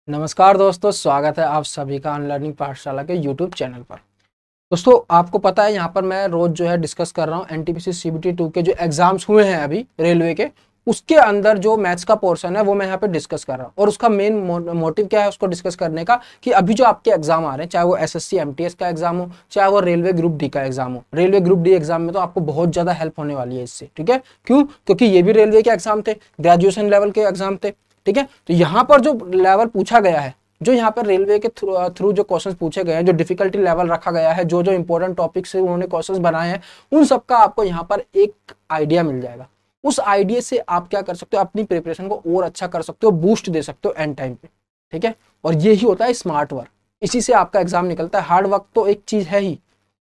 नमस्कार दोस्तों, स्वागत है आप सभी का अनलर्निंग पाठशाला के यूट्यूब चैनल पर। दोस्तों, आपको पता है यहाँ पर मैं रोज जो है डिस्कस कर रहा हूँ एनटीपीसी सीबीटी 2 के जो एग्जाम्स हुए हैं अभी रेलवे के, उसके अंदर जो मैथ्स का पोर्शन है वो मैं यहाँ पे डिस्कस कर रहा हूँ। और उसका मेन मोटिव क्या है उसको डिस्कस करने का कि अभी जो आपके एग्जाम आ रहे हैं, चाहे वो एसएससी एमटीएस का एग्जाम हो, चाहे वो रेलवे ग्रुप डी का एग्जाम हो। रेलवे ग्रुप डी एग्जाम में तो आपको बहुत ज्यादा हेल्प होने वाली है इससे। ठीक है, क्यों? क्योंकि ये भी रेलवे के एग्जाम थे, ग्रेजुएशन लेवल के एग्जाम थे। ठीक है, तो यहाँ पर जो लेवल पूछा गया है, जो यहाँ पर रेलवे के थ्रू जो क्वेश्चंस पूछे गए हैं, जो डिफिकल्टी लेवल रखा गया है, जो जो इंपॉर्टेंट टॉपिक से उन्होंने क्वेश्चंस बनाए हैं, उन सबका आपको यहाँ पर एक आइडिया मिल जाएगा। उस आइडिया से आप क्या कर सकते हो, अपनी प्रिपरेशन को और अच्छा कर सकते हो, बूस्ट दे सकते हो एंड टाइम पे। ठीक है, और यही होता है स्मार्ट वर्क, इसी से आपका एग्जाम निकलता है। हार्ड वर्क तो एक चीज है ही,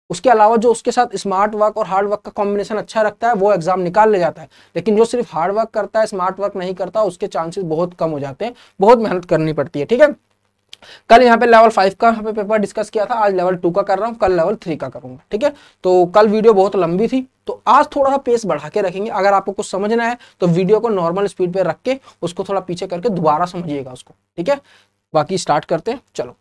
उसके अलावा जो उसके साथ स्मार्ट वर्क और हार्ड वर्क का कॉम्बिनेशन अच्छा रखता है वो एग्जाम निकाल ले जाता है। लेकिन जो सिर्फ हार्ड वर्क करता है, स्मार्ट वर्क नहीं करता, उसके चांसेस बहुत कम हो जाते हैं, बहुत मेहनत करनी पड़ती है। ठीक है, कल यहाँ पे लेवल 5 का यहाँ पे पेपर डिस्कस किया था, आज लेवल 2 का कर रहा हूँ, कल लेवल 3 का करूंगा। ठीक है, तो कल वीडियो बहुत लंबी थी, तो आज थोड़ा सा पेस बढ़ा के रखेंगे। अगर आपको कुछ समझना है तो वीडियो को नॉर्मल स्पीड पे रख के उसको थोड़ा पीछे करके दोबारा समझिएगा उसको। ठीक है, बाकी स्टार्ट करते हैं। चलो,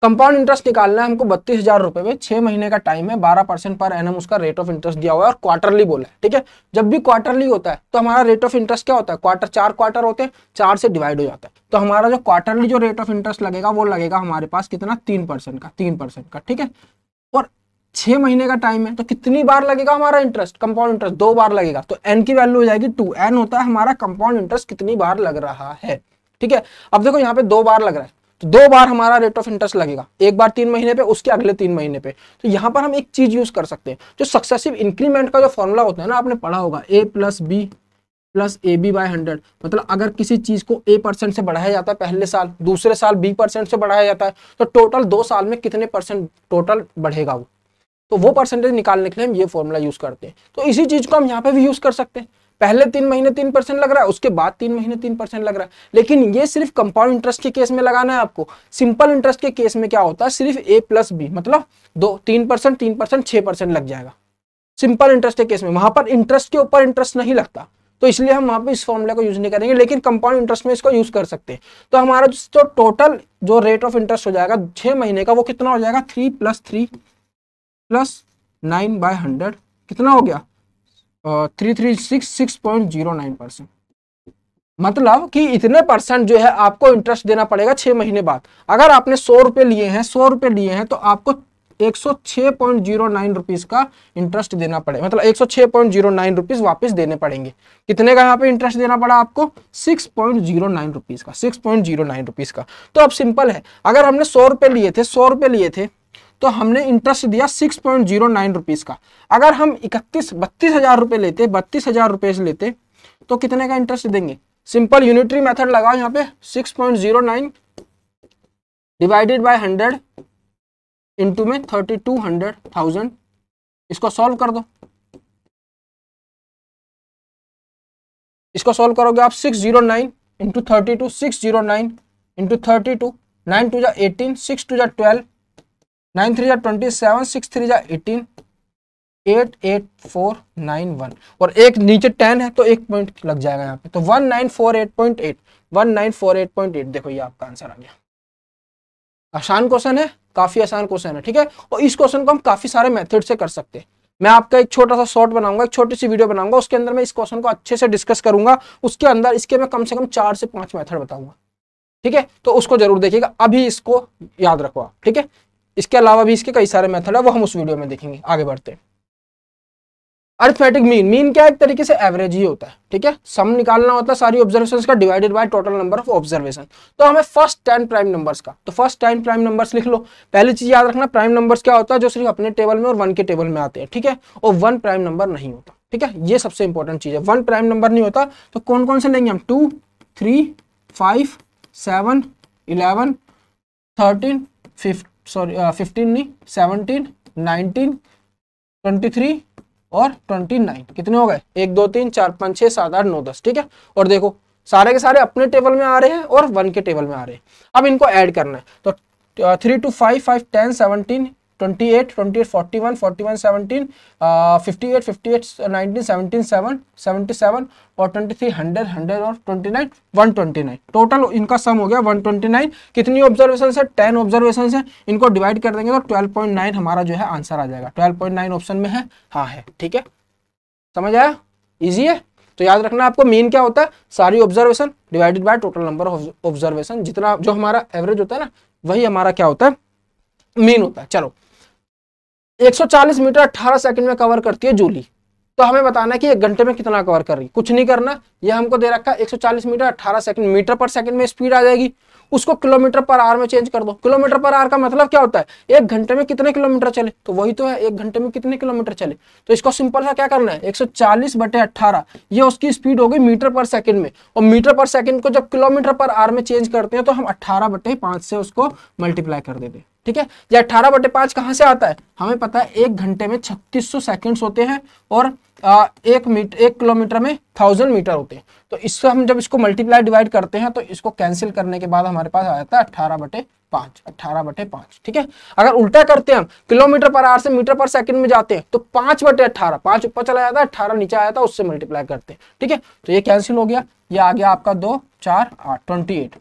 कंपाउंड इंटरेस्ट निकालना है हमको 32,000 रुपए में, 6 महीने का टाइम है, 12% पर एनम उसका रेट ऑफ इंटरेस्ट दिया हुआ है और क्वार्टरली बोला है। ठीक है, जब भी क्वार्टरली होता है तो हमारा रेट ऑफ इंटरेस्ट क्या होता है, क्वार्टर 4 क्वार्टर होते हैं, 4 से डिवाइड हो जाता है, तो हमारा जो क्वार्टरली जो रेट ऑफ इंटरेस्ट लगेगा वो लगेगा हमारे पास कितना, 3% का। ठीक है, और 6 महीने का टाइम है तो कितनी बार लगेगा हमारा इंटरेस्ट, कंपाउंड इंटरेस्ट 2 बार लगेगा, तो एन की वैल्यू हो जाएगी 2। एन होता है हमारा कंपाउंड इंटरेस्ट कितनी बार लग रहा है। ठीक है, अब देखो यहाँ पे 2 बार लग रहा है, तो 2 बार हमारा रेट ऑफ इंटरेस्ट लगेगा, एक बार 3 महीने पे, उसके अगले 3 महीने पे। तो यहाँ पर हम एक चीज यूज कर सकते हैं, जो सक्सेसिव इंक्रीमेंट का जो फॉर्मूला होता है ना, आपने पढ़ा होगा, A plus B plus A B by 100। मतलब अगर किसी चीज को A% से बढ़ाया जाता है पहले साल, दूसरे साल B% से बढ़ाया जाता है, तो टोटल 2 साल में कितने परसेंट टोटल बढ़ेगा वो, तो वो परसेंटेज निकालने के लिए हम ये फॉर्मूला यूज करते हैं। तो इसी चीज को हम यहाँ पे भी यूज कर सकते हैं। पहले 3 महीने 3% लग रहा है, उसके बाद 3 महीने 3% लग रहा है, लेकिन ये सिर्फ कंपाउंड इंटरेस्ट के केस में लगाना है आपको। सिंपल इंटरेस्ट के केस में क्या होता है, सिर्फ A प्लस बी मतलब 3% 3% 6% लग जाएगा। सिंपल इंटरेस्ट के केस में वहां पर इंटरेस्ट के ऊपर इंटरेस्ट नहीं लगता, तो इसलिए हम वहां पर इस फॉर्मूला को यूज नहीं करेंगे, लेकिन कंपाउंड इंटरेस्ट में इसको यूज कर सकते हैं। तो हमारा जो टोटल जो रेट ऑफ इंटरेस्ट हो जाएगा 6 महीने का, वो कितना हो जाएगा, 3 + 3 + 9/100 कितना हो गया, 3366.09%। मतलब कि इतने परसेंट जो है आपको इंटरेस्ट देना पड़ेगा 6 महीने बाद। अगर आपने 100 रुपए लिए हैं, 100 रुपए लिए हैं, तो आपको 106.09 रुपीज का इंटरेस्ट देना पड़ेगा, मतलब 106.09 रुपीज वापिस देने पड़ेंगे। कितने का यहाँ पे इंटरेस्ट देना पड़ा आपको, 6.09 रुपीज का, 6.09 रुपीज का। तो अब सिंपल है, अगर हमने 100 रुपए लिए थे, 100 रुपए लिए थे, तो हमने इंटरेस्ट दिया 6.09 रुपीज का। अगर हम 32,000 रुपए लेते, 32,000 रुपए लेते, तो कितने का इंटरेस्ट देंगे। सिंपल यूनिटरी मेथड लगाओ यहाँ पे, 6.09 डिवाइडेड बाय 100 इंटू में 32,000, इसको सॉल्व कर दो। इसको सॉल्व करोगे आप, 609 इंटू 32, 609 इंटू 32, 9 2 जा 18, 6 2 जा 12, 9 3 जा 27, 6 3 जा 18, 88491, और एक नीचे 10 है तो एक पॉइंट लग जाएगा यहाँ पे, तो 1948.8, 1948.8। देखो ये आपका आंसर आ गया। आसान क्वेश्चन है, काफी आसान क्वेश्चन है। ठीक है, और इस क्वेश्चन को हम काफी सारे मेथड से कर सकते हैं। मैं आपका एक छोटा सा शॉर्ट बनाऊंगा, एक छोटी सी वीडियो बनाऊंगा, उसके अंदर मैं इस क्वेश्चन को अच्छे से डिस्कस करूंगा। उसके अंदर इसके मैं कम से कम 4 से 5 मेथड बताऊंगा। ठीक है, तो उसको जरूर देखिएगा, अभी इसको याद रखो आप। ठीक है, इसके अलावा भी इसके कई सारे मेथड है, वो हम उस वीडियो में देखेंगे। आगे बढ़ते हैं। अरिथमेटिक मीन, मीन क्या एक तरीके से एवरेज ही होता है। ठीक है, सम निकालना होता है सारी ऑब्जर्वेशंस का divided by total number of observation. तो हमें फर्स्ट 10 प्राइम नंबर्स का, तो फर्स्ट 10 प्राइम नंबर्स लिख लो। पहली चीज याद रखना, प्राइम नंबर्स क्या होता है, जो सिर्फ अपने टेबल में और 1 के टेबल में आते हैं। ठीक है, और 1 प्राइम नंबर नहीं होता। ठीक है, ये सबसे इंपॉर्टेंट चीज है, 1 प्राइम नंबर नहीं होता। तो कौन कौन से लेंगे हम, 2 3 5 7 11 13 15 नहीं 17 19 23 और 29, कितने हो गए, 1 2 3 4 5 6 7 8 9 10। ठीक है, और देखो सारे के सारे अपने टेबल में आ रहे हैं और 1 के टेबल में आ रहे हैं। अब इनको ऐड करना है, तो 3 2 5 5 10 17 28 28 41 41 17 58 58 19 17 7 77 और 23 100 100 और 29 129। टोटल इनका सम हो गया 129। कितनी ऑब्जर्वेशन है? 10 ऑब्जर्वेशन है। इनको डिवाइड कर देंगे तो 12.9 हमारा जो है आंसर आ जाएगा। 12.9 ऑप्शन में है, हाँ है। ठीक है, समझ आया? इजी है। तो याद रखना आपको मीन क्या होता है, सारी observation divided by total number of observation. जितना जो हमारा एवरेज होता है ना, वही हमारा क्या होता है, मीन होता है। चलो 140 मीटर 18 सेकंड में कवर करती है जूली। तो हमें बताना है कि 1 घंटे में कितना कवर कर रही है। कुछ नहीं करना, ये हमको दे रखा है 140 मीटर 18 सेकंड, मीटर पर सेकंड में स्पीड आ जाएगी, उसको किलोमीटर पर आवर में चेंज कर दो। किलोमीटर पर आवर का मतलब क्या होता है, 1 घंटे में कितने किलोमीटर चले, तो वही तो है 1 घंटे में कितने किलोमीटर चले। तो इसको सिंपल सा क्या करना है, 140/18 ये उसकी स्पीड हो गई मीटर पर सेकंड में, और मीटर पर सेकंड को जब किलोमीटर पर आवर में चेंज करते हैं तो हम 18/5 से उसको मल्टीप्लाई कर देते हैं। ठीक है, ये 18/5 कहां से आता है, हमें पता है 1 घंटे में 3600 सेकंड्स होते हैं और 1 किलोमीटर में 1000 मीटर होते हैं। तो इससे हम जब इसको मल्टीप्लाई डिवाइड करते हैं तो इसको कैंसिल करने के बाद हमारे पास आ जाता है 18/5 18/5। ठीक है, अगर उल्टा करते हैं हम, किलोमीटर पर आवर से मीटर पर सेकंड में जाते हैं तो 5/18, 5 ऊपर चला जाता है 18 नीचे आया था, उससे मल्टीप्लाई करते हैं। ठीक है, तो ये कैंसिल हो गया, ये आ गया आपका 2 4 8 28।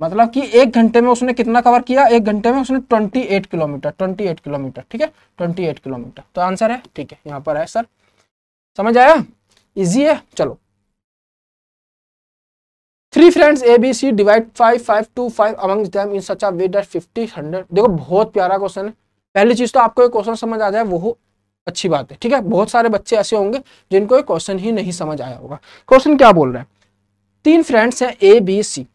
मतलब कि 1 घंटे में उसने कितना कवर किया, 1 घंटे में उसने 28 किलोमीटर 28 किलोमीटर। ठीक है, 28 किलोमीटर तो आंसर है। ठीक है, यहाँ पर है सर, समझ आया? इजी है। चलो 3 friends A B C divide 5 5 2 5 among them in such a way that 50 100। देखो बहुत प्यारा क्वेश्चन है। पहली चीज तो आपको ये क्वेश्चन समझ आ जाए वो अच्छी बात है। ठीक है, बहुत सारे बच्चे ऐसे होंगे जिनको ये क्वेश्चन ही नहीं समझ आया होगा। क्वेश्चन क्या बोल रहा है, 3 फ्रेंड्स हैं ए बी सी,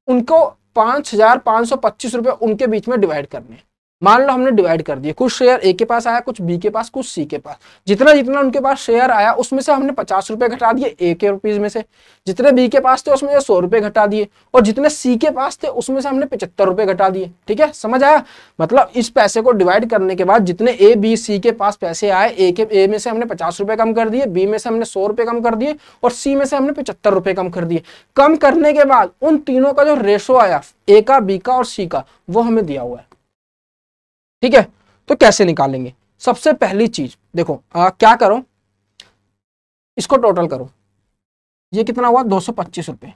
उनको 5525 रुपए उनके बीच में डिवाइड करने हैं। मान लो हमने डिवाइड कर दिए, कुछ शेयर ए के पास आया, कुछ बी के पास, कुछ सी के पास। जितना जितना उनके पास शेयर आया उसमें से हमने 50 रुपए घटा दिए ए के रुपीज में से, जितने बी के पास थे उसमें से 100 रुपए घटा दिए, और जितने सी के पास थे उसमें से हमने 75 रुपए घटा दिए। ठीक है, समझ आया? मतलब इस पैसे को डिवाइड करने के बाद जितने ए बी सी के पास पैसे आए, ए में से हमने 50 रुपए कम कर दिए, बी में से हमने 100 रुपए कम कर दिए, और सी में से हमने 75 रुपए कम कर दिए। कम करने के बाद उन तीनों का जो रेशो आया, ए का, बी का और सी का, वो हमें दिया हुआ है। ठीक है, तो कैसे निकालेंगे? सबसे पहली चीज देखो, क्या करो, इसको टोटल करो, ये कितना हुआ 225 रुपए।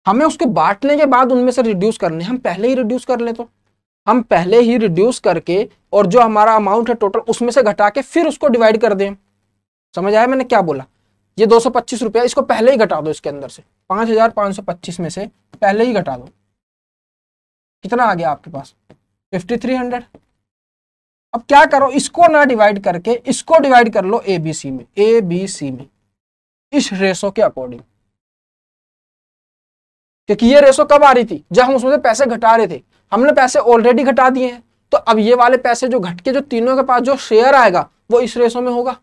हमें उसके बांटने के बाद उनमें से रिड्यूस करने, हम पहले ही रिड्यूस कर ले, तो हम पहले ही रिड्यूस करके और जो हमारा अमाउंट है टोटल उसमें से घटा के फिर उसको डिवाइड कर दें। समझ आया मैंने क्या बोला? ये 225 रुपया, इसको पहले ही घटा दो, इसके अंदर से 5525 में से पहले ही घटा दो। कितना आ गया आपके पास? 5300। अब क्या करो, इसको ना डिवाइड करके इसको डिवाइड कर लो ए बी सी में, ए बी सी में इस रेशो के अकॉर्डिंग, क्योंकि ये रेशो कब आ रही थी, जब हम उसमें से पैसे घटा रहे थे। हमने पैसे ऑलरेडी घटा दिए हैं, तो अब ये वाले पैसे जो घट के जो तीनों के पास जो शेयर आएगा वो इस रेशो में होगा,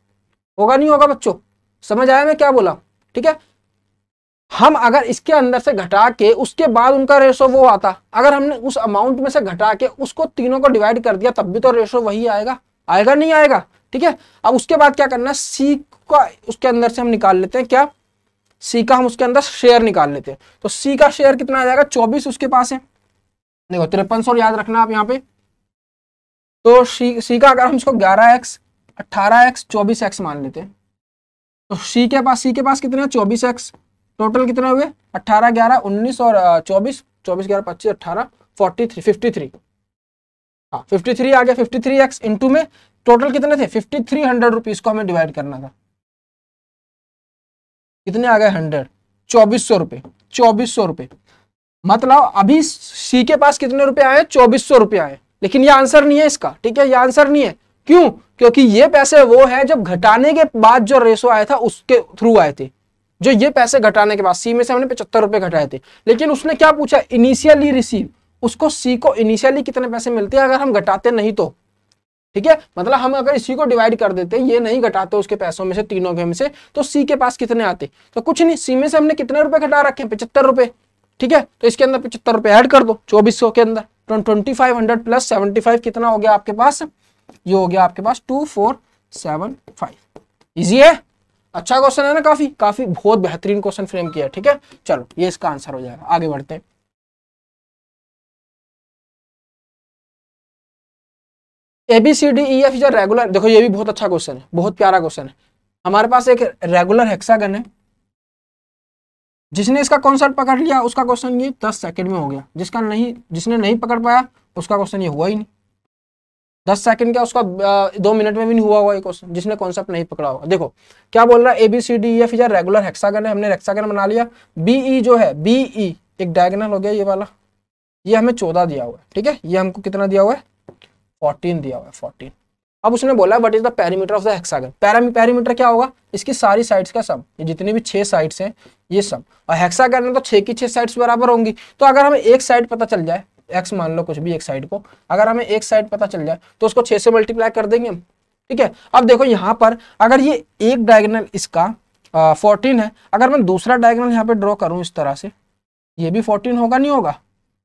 होगा नहीं होगा बच्चों? समझ आया मैं क्या बोला? ठीक है, हम अगर इसके अंदर से घटा के उसके बाद उनका रेशो वो आता, अगर हमने उस अमाउंट में से घटा के उसको तीनों को डिवाइड कर दिया तब भी तो रेशो वही आएगा, आएगा नहीं आएगा? ठीक है, अब उसके बाद क्या करना है, सी का उसके अंदर से हम निकाल लेते हैं, क्या सी का हम उसके अंदर शेयर निकाल लेते हैं। तो सी का शेयर कितना आ जाएगा, 24 उसके पास है। देखो 5300 याद रखना आप यहाँ पे। तो सी का अगर हम इसको 11x 18x 24x मान लेते हैं, तो सी के पास कितने 24x, टोटल कितने हुए 18 11 19 और 24 24 11 25 18 43 53। हाँ 53 आ गया। 53x इंटू में टोटल कितने थे 5300 रुपीज को हमें डिवाइड करना था। कितने आ गए 100, 2400 रुपए, 2400 रुपए। मतलब अभी सी के पास कितने रुपए आए, 2400 रुपए आए, लेकिन ये आंसर नहीं है इसका। ठीक है, ये आंसर नहीं है। क्यों? क्योंकि ये पैसे वो है जब घटाने के बाद जो रेशो आया था उसके थ्रू आए थे। जो ये पैसे घटाने के बाद सी में से हमने 75 रुपए घटाए थे, लेकिन उसने क्या पूछा, इनिशियली रिसीव, उसको सी को इनिशियली कितने पैसे मिलते हैं अगर हम घटाते नहीं तो। ठीक है, मतलब हम अगर इसी को डिवाइड कर देते, ये नहीं घटाते उसके पैसों में से, तीनों के में से, तो सी के पास कितने आते, तो कुछ नहीं। सी में से हमने कितने रुपए घटा रखे हैं 75 रुपए। ठीक है, तो इसके अंदर 75 रुपए ऐड कर दो 2400 के अंदर, 2500 प्लस 75 कितना हो गया आपके पास, ये हो गया आपके पास 2475। इजी है, अच्छा क्वेश्चन है ना, काफी बहुत बेहतरीन क्वेश्चन फ्रेम किया है। ठीक है, चलो ये इसका आंसर हो जाएगा। आगे बढ़ते हैं। ABCDEF इज अ रेगुलर, देखो ये भी बहुत अच्छा क्वेश्चन है, बहुत प्यारा क्वेश्चन है। हमारे पास एक रेगुलर हेक्सागन है, जिसने इसका कॉन्सेप्ट पकड़ लिया उसका क्वेश्चन ये 10 सेकंड में हो गया, जिसने नहीं पकड़ पाया उसका क्वेश्चन ये हुआ ही नहीं। 10 सेकंड क्या, उसका 2 मिनट में भी नहीं हुआ होगा ये क्वेश्चन, जिसने कॉन्सेप्ट नहीं पकड़ा होगा। देखो क्या बोल रहा है, ABCDEF is a regular hexagon है, हमने हेक्सागन बना लिया। BE जो है, BE एक डायगोनल हो गया ये वाला, ये हमें 14 दिया हुआ है, ठीक है। ये हमको कितना दिया हुआ है, 14 दिया हुआ है, 14। अब उसने बोला what is the perimeter of the hexagon. Perimeter क्या होगा, इसकी सारी साइड्स का सम, ये जितनी भी 6 साइड्स हैं ये सम। और हेक्सागन में तो 6 की 6 साइड्स बराबर होंगी, तो अगर हमें एक साइड पता चल जाए, एक्स मान लो कुछ भी एक साइड को, अगर हमें एक साइड पता चल जाए तो उसको 6 से मल्टीप्लाई कर देंगे हम, ठीक है। अब देखो यहाँ पर अगर ये एक डायगोनल इसका 14 है, अगर मैं दूसरा डायगोनल यहाँ पे ड्रॉ करूँ इस तरह से, ये भी 14 होगा नहीं होगा,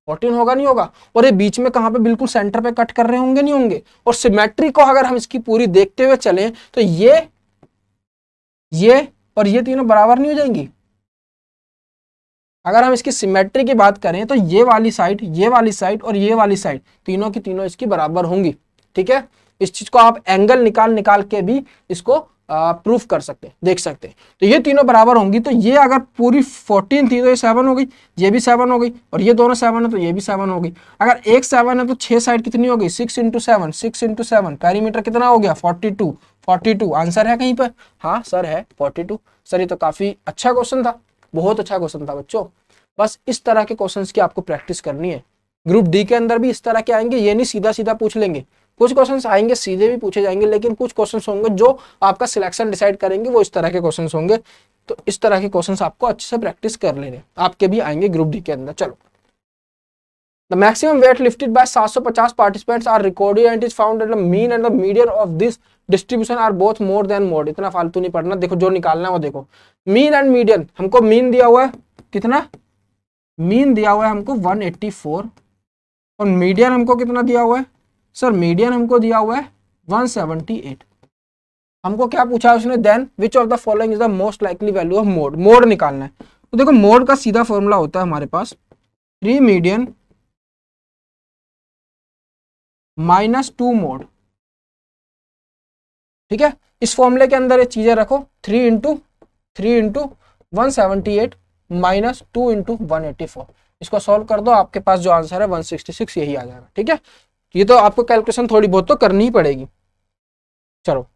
14 होगा नहीं होगा। और ये बीच में कहाँ पे बिल्कुल सेंटर पे कट कर रहे होंगे नहीं होंगे। और सिमेट्री को अगर हम इसकी पूरी देखते हुए चलें तो ये और ये तीनों बराबर नहीं हो जाएंगी। अगर हम इसकी सिमेट्री की बात करें तो ये वाली साइड और ये वाली साइड तीनों की तीनों इसकी बराबर होंगी, ठीक है। इस चीज को आप एंगल निकाल के भी इसको प्रूफ कर सकते हैं, देख सकते हैं। तो ये तीनों बराबर होंगी, तो ये अगर पूरी 14 थी तो ये 7 हो गई, ये भी 7 हो गई, और ये दोनों 7 है तो ये भी 7 हो गई। अगर एक 7 है तो 6 साइड कितनी हो गई, 6 × 7, 6 × 7, पेरीमीटर कितना हो गया, 42। आंसर है कहीं पर, हाँ सर है 42। सर ये तो काफी अच्छा क्वेश्चन था, बहुत अच्छा क्वेश्चन था बच्चों। बस इस तरह के क्वेश्चंस की आपको प्रैक्टिस करनी है। ग्रुप डी के अंदर भी इस तरह के आएंगे, ये नहीं सीधा सीधा पूछ लेंगे, कुछ क्वेश्चंस आएंगे सीधे भी पूछे जाएंगे, लेकिन कुछ क्वेश्चंस होंगे जो आपका सिलेक्शन डिसाइड करेंगे, वो इस तरह के क्वेश्चंस होंगे। तो इस तरह के क्वेश्चंस आपको अच्छे से प्रैक्टिस कर लेने, आपके भी आएंगे ग्रुप डी के अंदर। चलो, the maximum weight lifted by 750 participants are recorded and is found that the mean and the median of this distribution are both more than mode. इतना फालतू नहीं पढ़ना, देखो जो निकालना है वो देखो। मीन एंड मीडियन, हमको मीन दिया हुआ है कितना, मीन दिया हुआ है हमको 184, और मीडियन हमको कितना दिया हुआ है सर, मीडियन हमको दिया हुआ है 178। हमको क्या पूछा है उसने, then which of the following is the most likely value of mode. Mode निकालना है, तो देखो मोड का सीधा फॉर्मूला होता है हमारे पास 3 मीडियन -2 मोड, ठीक है। इस फॉर्मूले के अंदर ये चीजें रखो, 3 × 178 -2 × 184, इसको सॉल्व कर दो, आपके पास जो आंसर है 166 यही आ जाएगा, ठीक है। ये तो आपको कैलकुलेशन थोड़ी बहुत तो करनी ही पड़ेगी। चलो,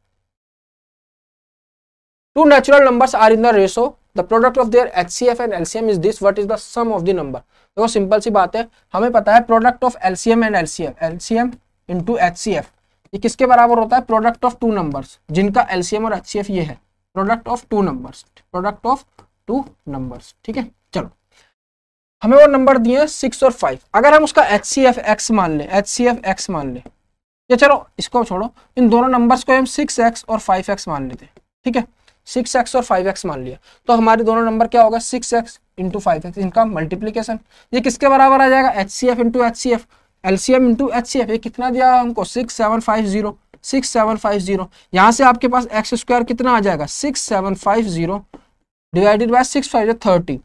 two natural numbers are in the ratio, the product of their HCF and LCM is this, what is the sum of the number. देखो सिंपल सी बात है, हमें पता है product of LCM and LCM into HCF ये किसके बराबर होता है, प्रोडक्ट ऑफ 2 नंबर्स जिनका LCM और HCF ये है, प्रोडक्ट ऑफ 2 नंबर्स, ठीक है। चलो, हमें वो नंबर दिए 6 और 5, अगर हम उसका HCF x मान ले, या चलो इसको छोड़ो, इन दोनों नंबर्स को हम 6x और 5x मान लेते हैं, ठीक है। 6x और 5x मान लिया, तो हमारे दोनों नंबर क्या होगा, 6x × 5x, इनका मल्टीप्लीकेशन। ये किसके बराबर आ जाएगा, HCF × HCF, LCM × HCF। ये कितना दिया हमको, 6750। यहाँ से आपके पास x² कितना आ जाएगा, 6750 डिवाइडेड बाय 6 5 30,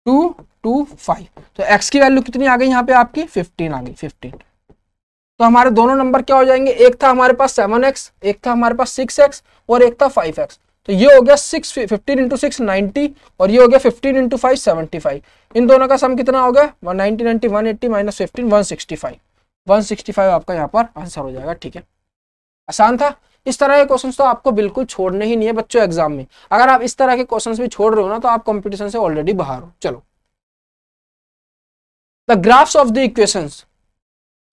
225। तो x की वैल्यू कितनी आ गई यहाँ पे आपकी, 15 आ गई, 15। तो हमारे दोनों नंबर क्या हो जाएंगे, एक था हमारे पास 7x, एक था हमारे पास 6x, और एक था 5x। तो ये हो गया 15 × 6 90, और ये हो गया 15 × 5 75। इन दोनों का सम कितना हो गया, 190 90 180 - 15 165 आपका यहाँ पर आंसर हो जाएगा, ठीक है। आसान था। इस तरह के क्वेश्चंस तो आपको बिल्कुल छोड़ने ही नहीं है बच्चों एग्जाम में। अगर आप इस तरह के क्वेश्चंस भी छोड़ रहे हो ना, तो आप कंपटीशन से ऑलरेडी बाहर हो। चलो, the graphs of the equations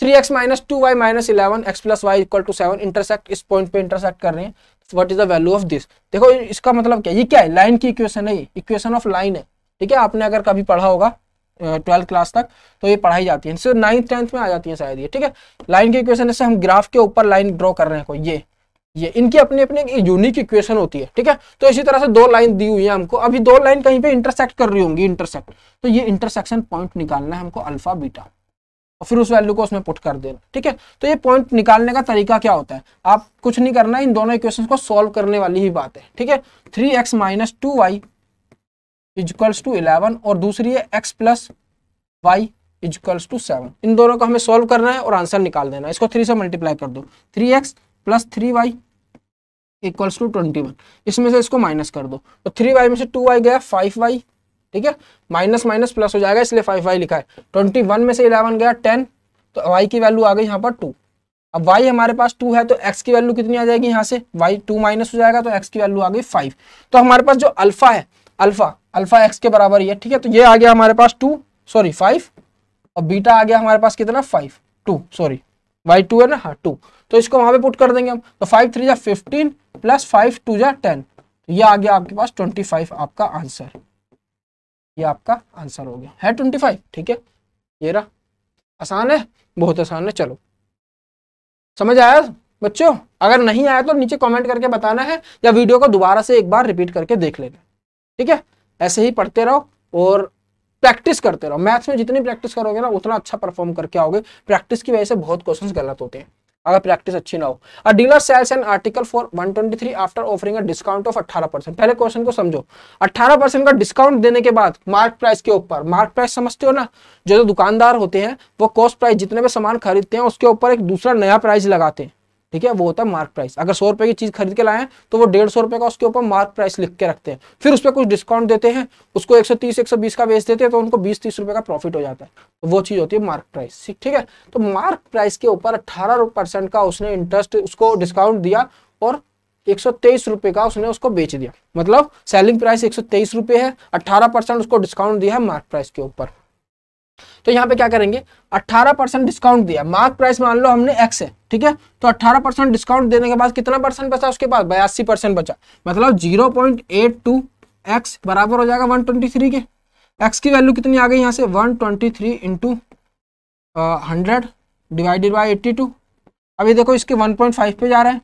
3x - 2y - 11 x + y = 7 intersect, इस पॉइंट पे इंटरसेक्ट कर रहे हैं, what is the value of this. देखो इसका मतलब क्या, ये क्या है, लाइन की इक्वेशन है, ये इक्वेशन ऑफ लाइन है, ठीक है। आपने अगर कभी पढ़ा होगा 12th क्लास तक, तो ये पढ़ाई जाती है, सिर्फ 9th 10th में आ जाती है शायद ये, ठीक है। लाइन की इक्वेशन जैसे हम ग्राफ के ऊपर लाइन ड्रॉ कर रहे हैं कोई, ये इनकी अपनी अपनी यूनिक इक्वेशन होती है, ठीक है। तो इसी तरह से 2 लाइन दी हुई है हमको, अभी 2 लाइन कहीं पे इंटरसेक्ट कर रही होंगी, इंटरसेक्ट, तो ये इंटरसेक्शन पॉइंट निकालना है हमको अल्फा बीटा, और फिर उस वैल्यू को उसमें पुट कर देना, ठीक है। तो ये पॉइंट निकालने का तरीका क्या होता है, आप कुछ नहीं करना, इन दोनों इक्वेशंस को सॉल्व करने वाली ही बात है, ठीक है। 3x - 2y = 11, और दूसरी है x + y इक्वल्स टू 7। इन दोनों को हमें सॉल्व करना है और आंसर निकाल देना है। इसको 3 से मल्टीप्लाई कर दो, 3x plus 3y equals to 21। इसमें से इसको माइनस कर दो, तो 3y में से 2y गया 5y, ठीक है, माइनस माइनस प्लस हो जाएगा इसलिए 5y लिखा है। 21 में से 11 गया 10, तो y की वैल्यू आ गई यहाँ पर 2। अब y हमारे पास 2 है तो x की वैल्यू कितनी आ जाएगी यहाँ से, y 2 माइनस हो जाएगा तो x की वैल्यू आ गई 5। तो हमारे पास जो अल्फा है, अल्फा x के बराबर ही है, ठीक है, तो ये आ गया हमारे पास 5 और बीटा आ गया हमारे पास कितना 2 सॉरी y 2 है ना, हाँ 2। तो इसको वहां पे पुट कर देंगे हम, तो 5 3 जा 15 प्लस 5 2 जा 10, तो ये आ गया आपके पास 25 आपका आंसर। ये आपका आंसर हो गया है 25, ठीक है। ये रहा, आसान है, बहुत आसान है। चलो समझ आया बच्चों? अगर नहीं आया तो नीचे कमेंट करके बताना है या वीडियो को दोबारा से एक बार रिपीट करके देख लेना, ठीक है। ऐसे ही पढ़ते रहो और प्रैक्टिस करते रहो। मैथ्स में जितनी प्रैक्टिस करोगे ना उतना अच्छा परफॉर्म करके आओगे। प्रैक्टिस की वजह से बहुत क्वेश्चंस गलत होते हैं अगर प्रैक्टिस अच्छी ना हो। A dealer sells an article for 123 after offering a discount of 18%। पहले क्वेश्चन को समझो, 18% का डिस्काउंट देने के बाद मार्क प्राइस के ऊपर, मार्क प्राइस समझते हो ना, जो दुकानदार होते हैं वो कॉस्ट प्राइस जितने भी सामान खरीदते हैं उसके ऊपर एक दूसरा नया प्राइस लगाते हैं, ठीक है, वो होता है मार्क प्राइस। अगर 100 रुपए की चीज खरीद के लाए तो वो 150 रुपए का उसके ऊपर मार्क प्राइस लिख के रखते हैं, फिर उस पर कुछ डिस्काउंट देते हैं, उसको 130 120 का बेच देते हैं, तो उनको 20-30 रुपए का प्रॉफिट हो जाता है, तो वो चीज होती है मार्क प्राइस, ठीक है। तो मार्क प्राइस के ऊपर 18% का उसने इंटरेस्ट, उसको डिस्काउंट दिया और 123 रुपए का उसने उसको बेच दिया, मतलब सेलिंग प्राइस 123 रुपए है, 18% उसको डिस्काउंट दिया है मार्क प्राइस के ऊपर। तो यहाँ पे क्या करेंगे, 18% डिस्काउंट दिया, मार्क प्राइस मान लो हमने x है, ठीक है, तो 18% डिस्काउंट देने के बाद कितना परसेंट बचा उसके पास, 82% बचा, मतलब 0.82x बराबर हो जाएगा 123 के। x की वैल्यू कितनी आ गई यहाँ से, 123 इंटू 100 डिवाइडेड बाई 82। अभी देखो इसके 1.5 पे जा रहा है,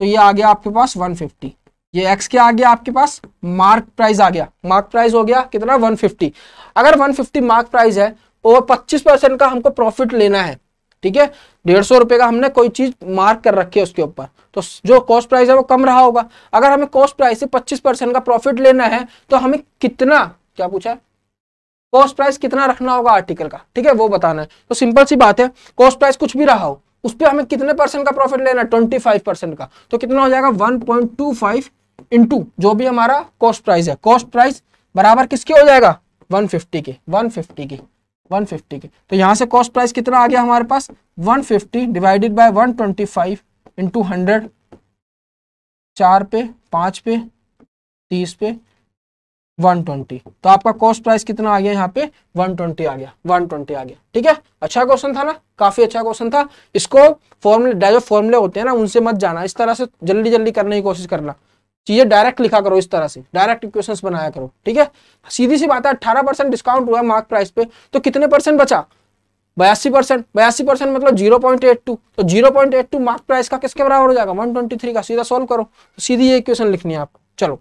तो ये आ गया आपके पास 150। ये x के आ गया आपके पास, मार्क प्राइस आ गया, मार्क प्राइस हो गया कितना 150। अगर 150 मार्क प्राइस है और 25% का हमको प्रॉफिट लेना है, ठीक है, 150 रुपए का हमने कोई चीज मार्क कर रखी है उसके ऊपर, तो जो कॉस्ट प्राइस है वो कम रहा होगा। अगर हमें कॉस्ट प्राइस से 25% का प्रॉफिट लेना है तो हमें कितना, क्या पूछा है, कॉस्ट प्राइस कितना रखना होगा आर्टिकल का, ठीक है, वो बताना है। तो सिंपल सी बात है, कॉस्ट प्राइस कुछ भी रहा हो उस पर हमें कितने परसेंट का प्रॉफिट लेना है, 25% का, तो कितना हो जाएगा 1.25 इंटू जो भी हमारा कॉस्ट प्राइस है, कॉस्ट प्राइस बराबर किसके हो जाएगा 150 के, 150 के। तो यहां से कॉस्ट प्राइस कितना आ गया हमारे पास 150 डिवाइडेड बाय 125 इंटू 100, 4 पे 5 पे 30 पे 120, तो आपका कॉस्ट प्राइस कितना आ गया यहाँ पे 120 आ गया, 120 आ गया, ठीक है। अच्छा क्वेश्चन था ना, काफी अच्छा क्वेश्चन था। इसको फॉर्मूले, जो फॉर्मूले होते हैं ना उनसे मत जाना, इस तरह से जल्दी जल्दी करने की कोशिश करना, चीजें डायरेक्ट लिखा करो, इस तरह से डायरेक्ट इक्वेशंस बनाया करो, ठीक है। सीधी सी बात है, 18% डिस्काउंट हुआ मार्क प्राइस पे, तो कितने परसेंट बचा, 82%, 82% मतलब 0.82, तो 0.82 मार्क प्राइस का किसके बराबर हो जाएगा 123 का। सीधा सॉल्व करो, तो सीधी ये इक्वेशन लिखनी है आपको। चलो,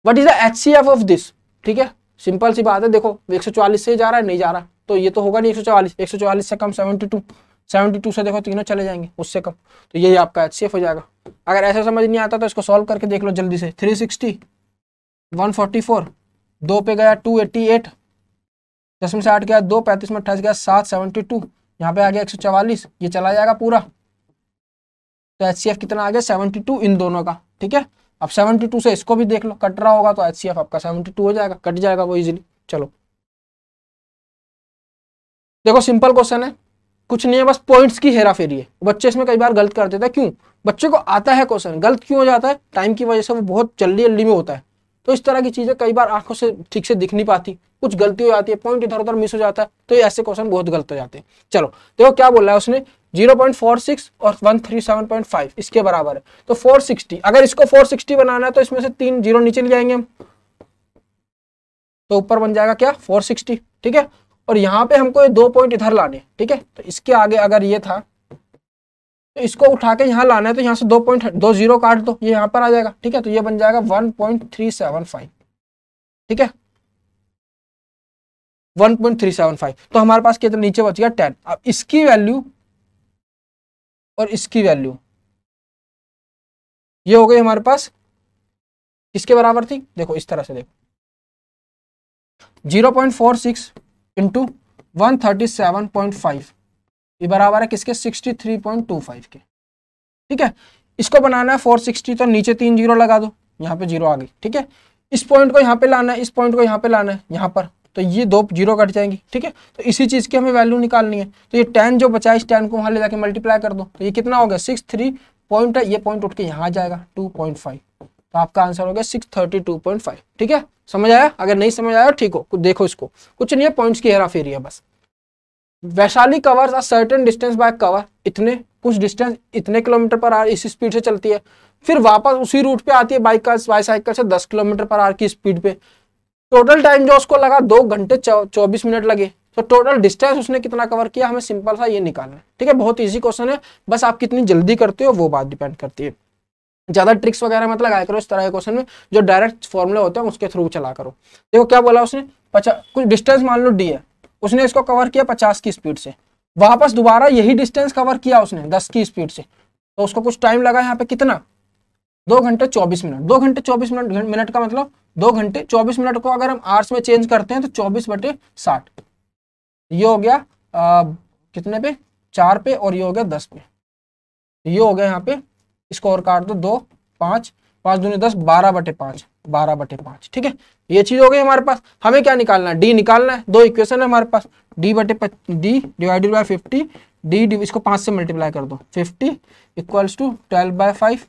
what is the HCF of this, ठीक है, सिंपल सी बात है, देखो 144 से जा रहा है, नहीं जा रहा, तो ये तो होगा नहीं 144, 144 से कम 72 से देखो तीनों चले जाएंगे, उससे कम, तो यही आपका HCF हो जाएगा। अगर ऐसा समझ नहीं आता तो इसको सॉल्व करके देख लो जल्दी से। 360, 144, 2 पे गया 288, 10 में से 8 गया 2, 35 में 28 गया 7, 72, यहाँ पे आ गया 144, ये चला जाएगा पूरा, तो HCF कितना आ गया 72 इन दोनों का, ठीक है। अब 72 से इसको भी देख लो, कट रहा होगा तो HCF आपका 72 हो जाएगा, कट जाएगा वो इजीली। चलो देखो सिंपल क्वेश्चन है, कुछ नहीं है, बस पॉइंट्स की हेरा फेरी है। बच्चे इसमें कई बार गलत कर देते हैं, क्यों, बच्चे को आता है क्वेश्चन, गलत क्यों हो जाता है, टाइम की वजह से, वो बहुत जल्दी जल्दी में होता है, तो इस तरह की चीजें कई बार आंखों से ठीक से दिख नहीं पाती, कुछ गलती हो जाती है, पॉइंट इधर उधर मिस हो जाता है, तो ये ऐसे क्वेश्चन बहुत गलत हो जाते हैं। चलो देखो क्या बोल रहा है उसने, 0.46 और 137.5 इसके बराबर है, तो 460, अगर इसको 460 बनाना है तो इसमें से 3 जीरो नीचे ले जाएंगे हम, तो ऊपर बन जाएगा क्या 460, ठीक है। और यहाँ पे हमको ये 2 पॉइंट इधर लाने, ठीक है, तो इसके आगे अगर ये था तो इसको उठा के यहाँ लाना है, तो यहाँ से 2 पॉइंट 2 जीरो काट दो, ये यहाँ पर आ जाएगा, ठीक है, तो ये बन जाएगा 1.375, ठीक है, 1.375। तो हमारे पास कितना नीचे बच गया 10। अब इसकी वैल्यू और इसकी वैल्यू ये हो गई हमारे पास किसके बराबर थी, देखो इस तरह से देखो, 0.46 इंटू 137.5, ये बराबर है किसके 63.25 के। ठीक है, इसको बनाना है 460, तो नीचे 3 जीरो लगा दो, यहाँ पे जीरो आ गई। ठीक है, इस पॉइंट को यहाँ पे लाना है, इस पॉइंट को यहाँ पे लाना है, यहाँ पर, तो ये 2 जीरो कट जाएंगी। ठीक है, तो इसी चीज की हमें वैल्यू निकालनी है। तो ये 10 जो बचा है, इस 10 को वहां ले जाके मल्टीप्लाई कर दो, तो ये कितना हो गया 63 पॉइंट है, ये पॉइंट उठ के यहाँ आ जाएगा 2.5, तो आपका आंसर हो गया 632.5। ठीक है, समझ आया? अगर नहीं समझ आया ठीक हो, देखो इसको, कुछ नहीं है, पॉइंट्स की हेरा फेरी है बस। Vaishali covers a certain distance by cover, इतने कुछ डिस्टेंस इतने किलोमीटर पर आवर इसी स्पीड से चलती है, फिर वापस उसी रूट पे आती है बाईसाइकिल से 10 किलोमीटर पर आवर की स्पीड पे। टोटल टाइम जो उसको लगा 2 घंटे 24 मिनट लगे। तो टोटल डिस्टेंस उसने कितना कवर किया, हमें सिंपल सा ये निकालना है। ठीक है, बहुत इजी क्वेश्चन है, बस आप कितनी जल्दी करते हो वो बात डिपेंड करती है। ज्यादा ट्रिक्स वगैरह मत लगाया करो इस तरह के क्वेश्चन में, जो डायरेक्ट फॉर्मूले होते हैं उसके थ्रू चला करो। देखो क्या बोला उसने, कुछ डिस्टेंस मान लो डी है, उसने इसको कवर किया 50 की स्पीड से, वापस दोबारा यही डिस्टेंस कवर किया उसने 10 की स्पीड से, तो उसको कुछ टाइम लगा यहाँ पे कितना 2 घंटे 24 मिनट। 2 घंटे 24 मिनट का मतलब 2 घंटे 24 मिनट को अगर हम आवर्स में चेंज करते हैं तो 24/60, ये हो गया कितने पे 4 पे, और ये हो गया 10 पे, ये हो गया यहाँ पे, इसको और काट दो 2 5 5 दूनी 10, 12/5 12/5। ठीक है, ये चीज हो गई हमारे पास। हमें क्या निकालना है, डी निकालना है। 2 इक्वेशन है हमारे पास, डी डिवाइडेड बाय 50, डी इसको 5 से मल्टीप्लाई कर दो, 50 इक्वल्स टू 12/5,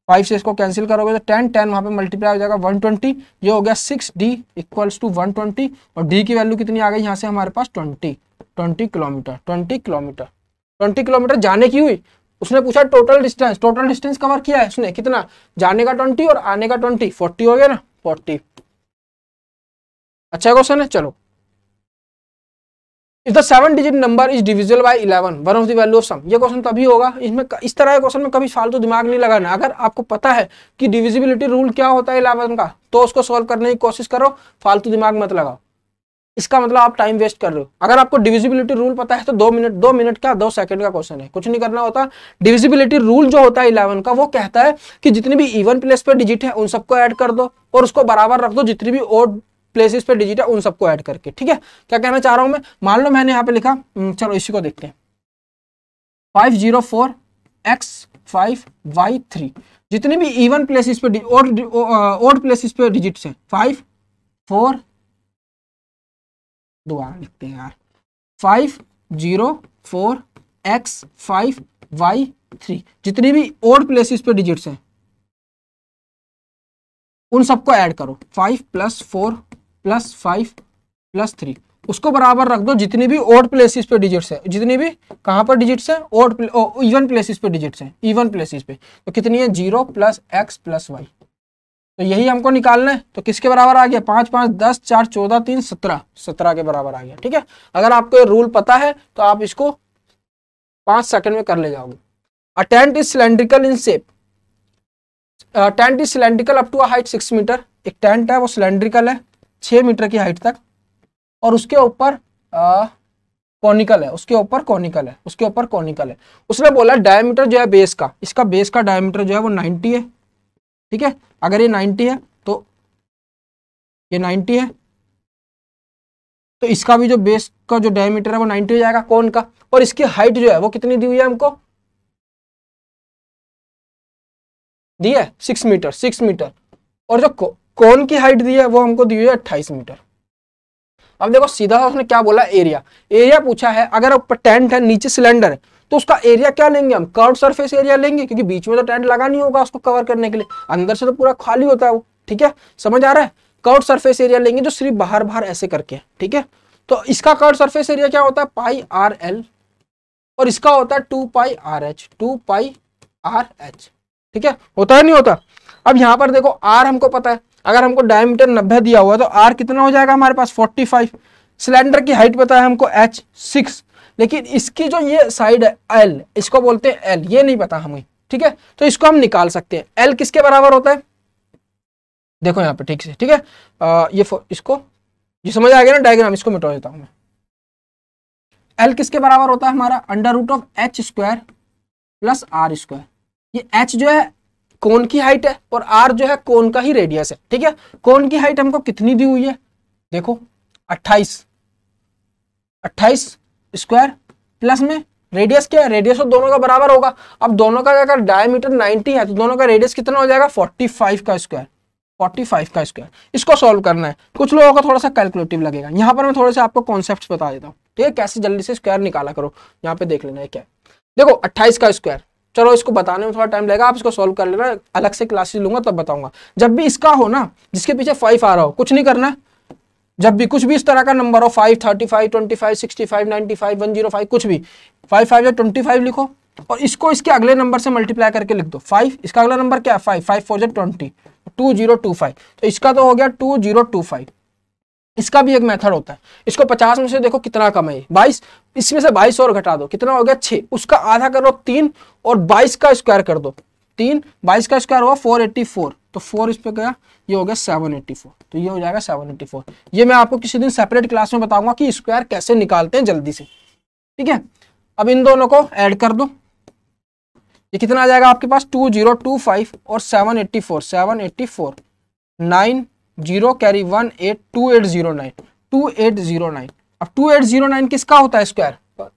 5 से इसको कैंसिल करोगे तो 10 वहां पे मल्टीप्लाई हो जाएगा 120, ये हो गया 6D इक्वल्स टू 120, और डी की वैल्यू कितनी आ गई यहाँ से हमारे पास 20 किलोमीटर। 20 किलोमीटर जाने की हुई। उसने पूछा टोटल डिस्टेंस कवर किया है उसने कितना, जाने का 20 और आने का 20, 40 हो गया ना, 40। अच्छा क्वेश्चन है। चलो, if the 7 digit number is divisible by 11, one of the value of sum, ये क्वेश्चन तभी होगा, इसमें इस तरह के क्वेश्चन में कभी फालतू दिमाग नहीं लगाना। अगर आपको पता है कि डिविजिबिलिटी रूल क्या होता है 11 का, तो उसको सॉल्व करने की कोशिश करो, फालतू दिमाग मत लगाओ, इसका मतलब आप टाइम वेस्ट कर रहे हो। अगर आपको डिविजिबिलिटी रूल पता है तो 2 मिनट क्या 2 सेकंड का क्वेश्चन है, कुछ नहीं करना होता। डिविजिबिलिटी रूल जो होता है 11 का, वो कहता है कि जितनी भी इवन प्लेस पे डिजिट है उन सबको ऐड कर दो, और उसको बराबर रख दो जितनी भी ओड प्लेसेस पे डिजिट है उन सबको ऐड करके। ठीक है, क्या कहना चाह रहा हूं मैं, मान लो मैंने यहाँ पे लिखा, चलो इसी को देखते हैं, 504x5y3, जितनी भी इवन प्लेसेस पे ओड प्लेसेस पे डिजिट्स हैं, 5 4 दोबारा लिखते हैं यार, 504x5y3, जितनी भी ओड प्लेसेस पे डिजिट्स हैं उन सबको ऐड करो, 5 + 4 + 5 + 3, उसको बराबर रख दो जितनी भी ओड प्लेसेस पे डिजिट्स है, जितनी भी कहां पर डिजिट्स है, इवन प्लेसेस पे डिजिट्स हैं, इवन प्लेसेस पे, तो कितनी है 0 + x + y, तो यही हमको निकालना है। तो किसके बराबर आ गया, 5 5 10 4 14 3 17, 17 के बराबर आ गया। ठीक है, अगर आपको ये रूल पता है तो आप इसको 5 सेकंड में कर ले जाओगे। A tent is cylindrical in shape, tent is cylindrical up to a height 6 metre, एक टेंट है वो सिलेंड्रिकल है 6 मीटर की हाइट तक, और उसके ऊपर कॉनिकल है, उसके ऊपर कॉनिकल है। उसने बोला डायमीटर जो है बेस का, इसका बेस का डायमीटर जो है वो 90 है। ठीक है, अगर ये 90 है तो ये 90 है, तो इसका भी जो बेस का जो डायमीटर है वो 90 हो जाएगा कोन का, और इसकी हाइट जो है वो कितनी दी हुई है हमको, दी है 6 मीटर, और जो कोन की हाइट दी है वो हमको दी हुई है 28 मीटर। अब देखो सीधा उसने क्या बोला, एरिया पूछा है। अगर ऊपर टेंट है नीचे सिलेंडर है तो उसका एरिया क्या लेंगे हम, कर्व सरफेस एरिया लेंगे, क्योंकि बीच में तो टेंट लगा नहीं होगा उसको कवर करने के लिए, अंदर से तो पूरा खाली होता है वो। ठीक है, समझ आ रहा है, कर्व सरफेस एरिया लेंगे जो सिर्फ बाहर ऐसे करके। ठीक है, तो इसका कर्व सरफेस एरिया क्या होता है πRL, और इसका होता है 2πRH। ठीक है, होता है नहीं होता। अब यहाँ पर देखो R हमको पता है, अगर हमको डायमीटर 90 दिया हुआ है तो R कितना हो जाएगा हमारे पास 45। सिलेंडर की हाइट पता है हमको H 6, लेकिन इसकी जो ये साइड है L, इसको बोलते हैं L, ये नहीं पता हमें। ठीक है, तो इसको हम निकाल सकते हैं। L किसके बराबर होता है, देखो यहाँ पे ठीक से। ठीक है, इसको ये समझ आ गया ना डायग्राम, इसको मिटा देता हूं मैं। L किसके बराबर होता है हमारा, √h² + r²। ये h जो है कोन की हाइट है और r जो है कोन का ही रेडियस है। ठीक है, कोन की हाइट हमको कितनी दी हुई है, देखो 28, 28 स्क्वायर प्लस में रेडियस क्या है, रेडियस तो दोनों का बराबर होगा। अब दोनों का अगर डायमीटर 90 है तो दोनों का रेडियस कितना हो जाएगा 45 का स्क्वायर, 45 का स्क्वायर। इसको सॉल्व करना है, कुछ लोगों को थोड़ा सा कैलकुलेटिव लगेगा। यहाँ पर मैं थोड़े से आपको कॉन्सेप्ट्स बता देता हूँ, ठीक है, कैसे जल्दी से स्क्वायर निकाला करो। यहाँ पे देख लेना है क्या, देखो 28 का स्क्वायर, चलो इसको बताने में थोड़ा टाइम लगेगा, आप इसको सॉल्व कर लेना, अलग से क्लासेस लूंगा तब बताऊंगा। जब भी इसका हो ना, जिसके पीछे 5 आ रहा हो, कुछ नहीं करना, जब भी कुछ भी इस तरह का नंबर हो 5, 35, 25, 65, 95, 105, कुछ भी 5 5 या 25 लिखो और इसको इसके अगले नंबर से मल्टीप्लाई करके लिख दो 5। इसका अगला नंबर क्या है 5, 5 4 20, 2025। तो इसका तो हो गया 2025। इसका भी एक मेथड होता है, इसको 50 में से देखो कितना कम है 22, इसमें से 22 और घटा दो, कितना हो गया 6, उसका आधा करो 3 और 22 का स्क्वायर कर दो 3, 22 का स्क्वायर हुआ 484, तो 4 इस पे गया, ये हो गया 784, तो ये हो जाएगा 784। ये मैं आपको किसी दिन सेपरेट क्लास में बताऊंगा कि स्क्वायर कैसे निकालते हैं जल्दी से, ठीक है। अब इन दोनों को ऐड कर दो, ये कितना आ जाएगा आपके पास 2025 और 784, 9 0 कैरी 1 8, 2809, 2809। अब 2809 किसका होता है स्क्वायर,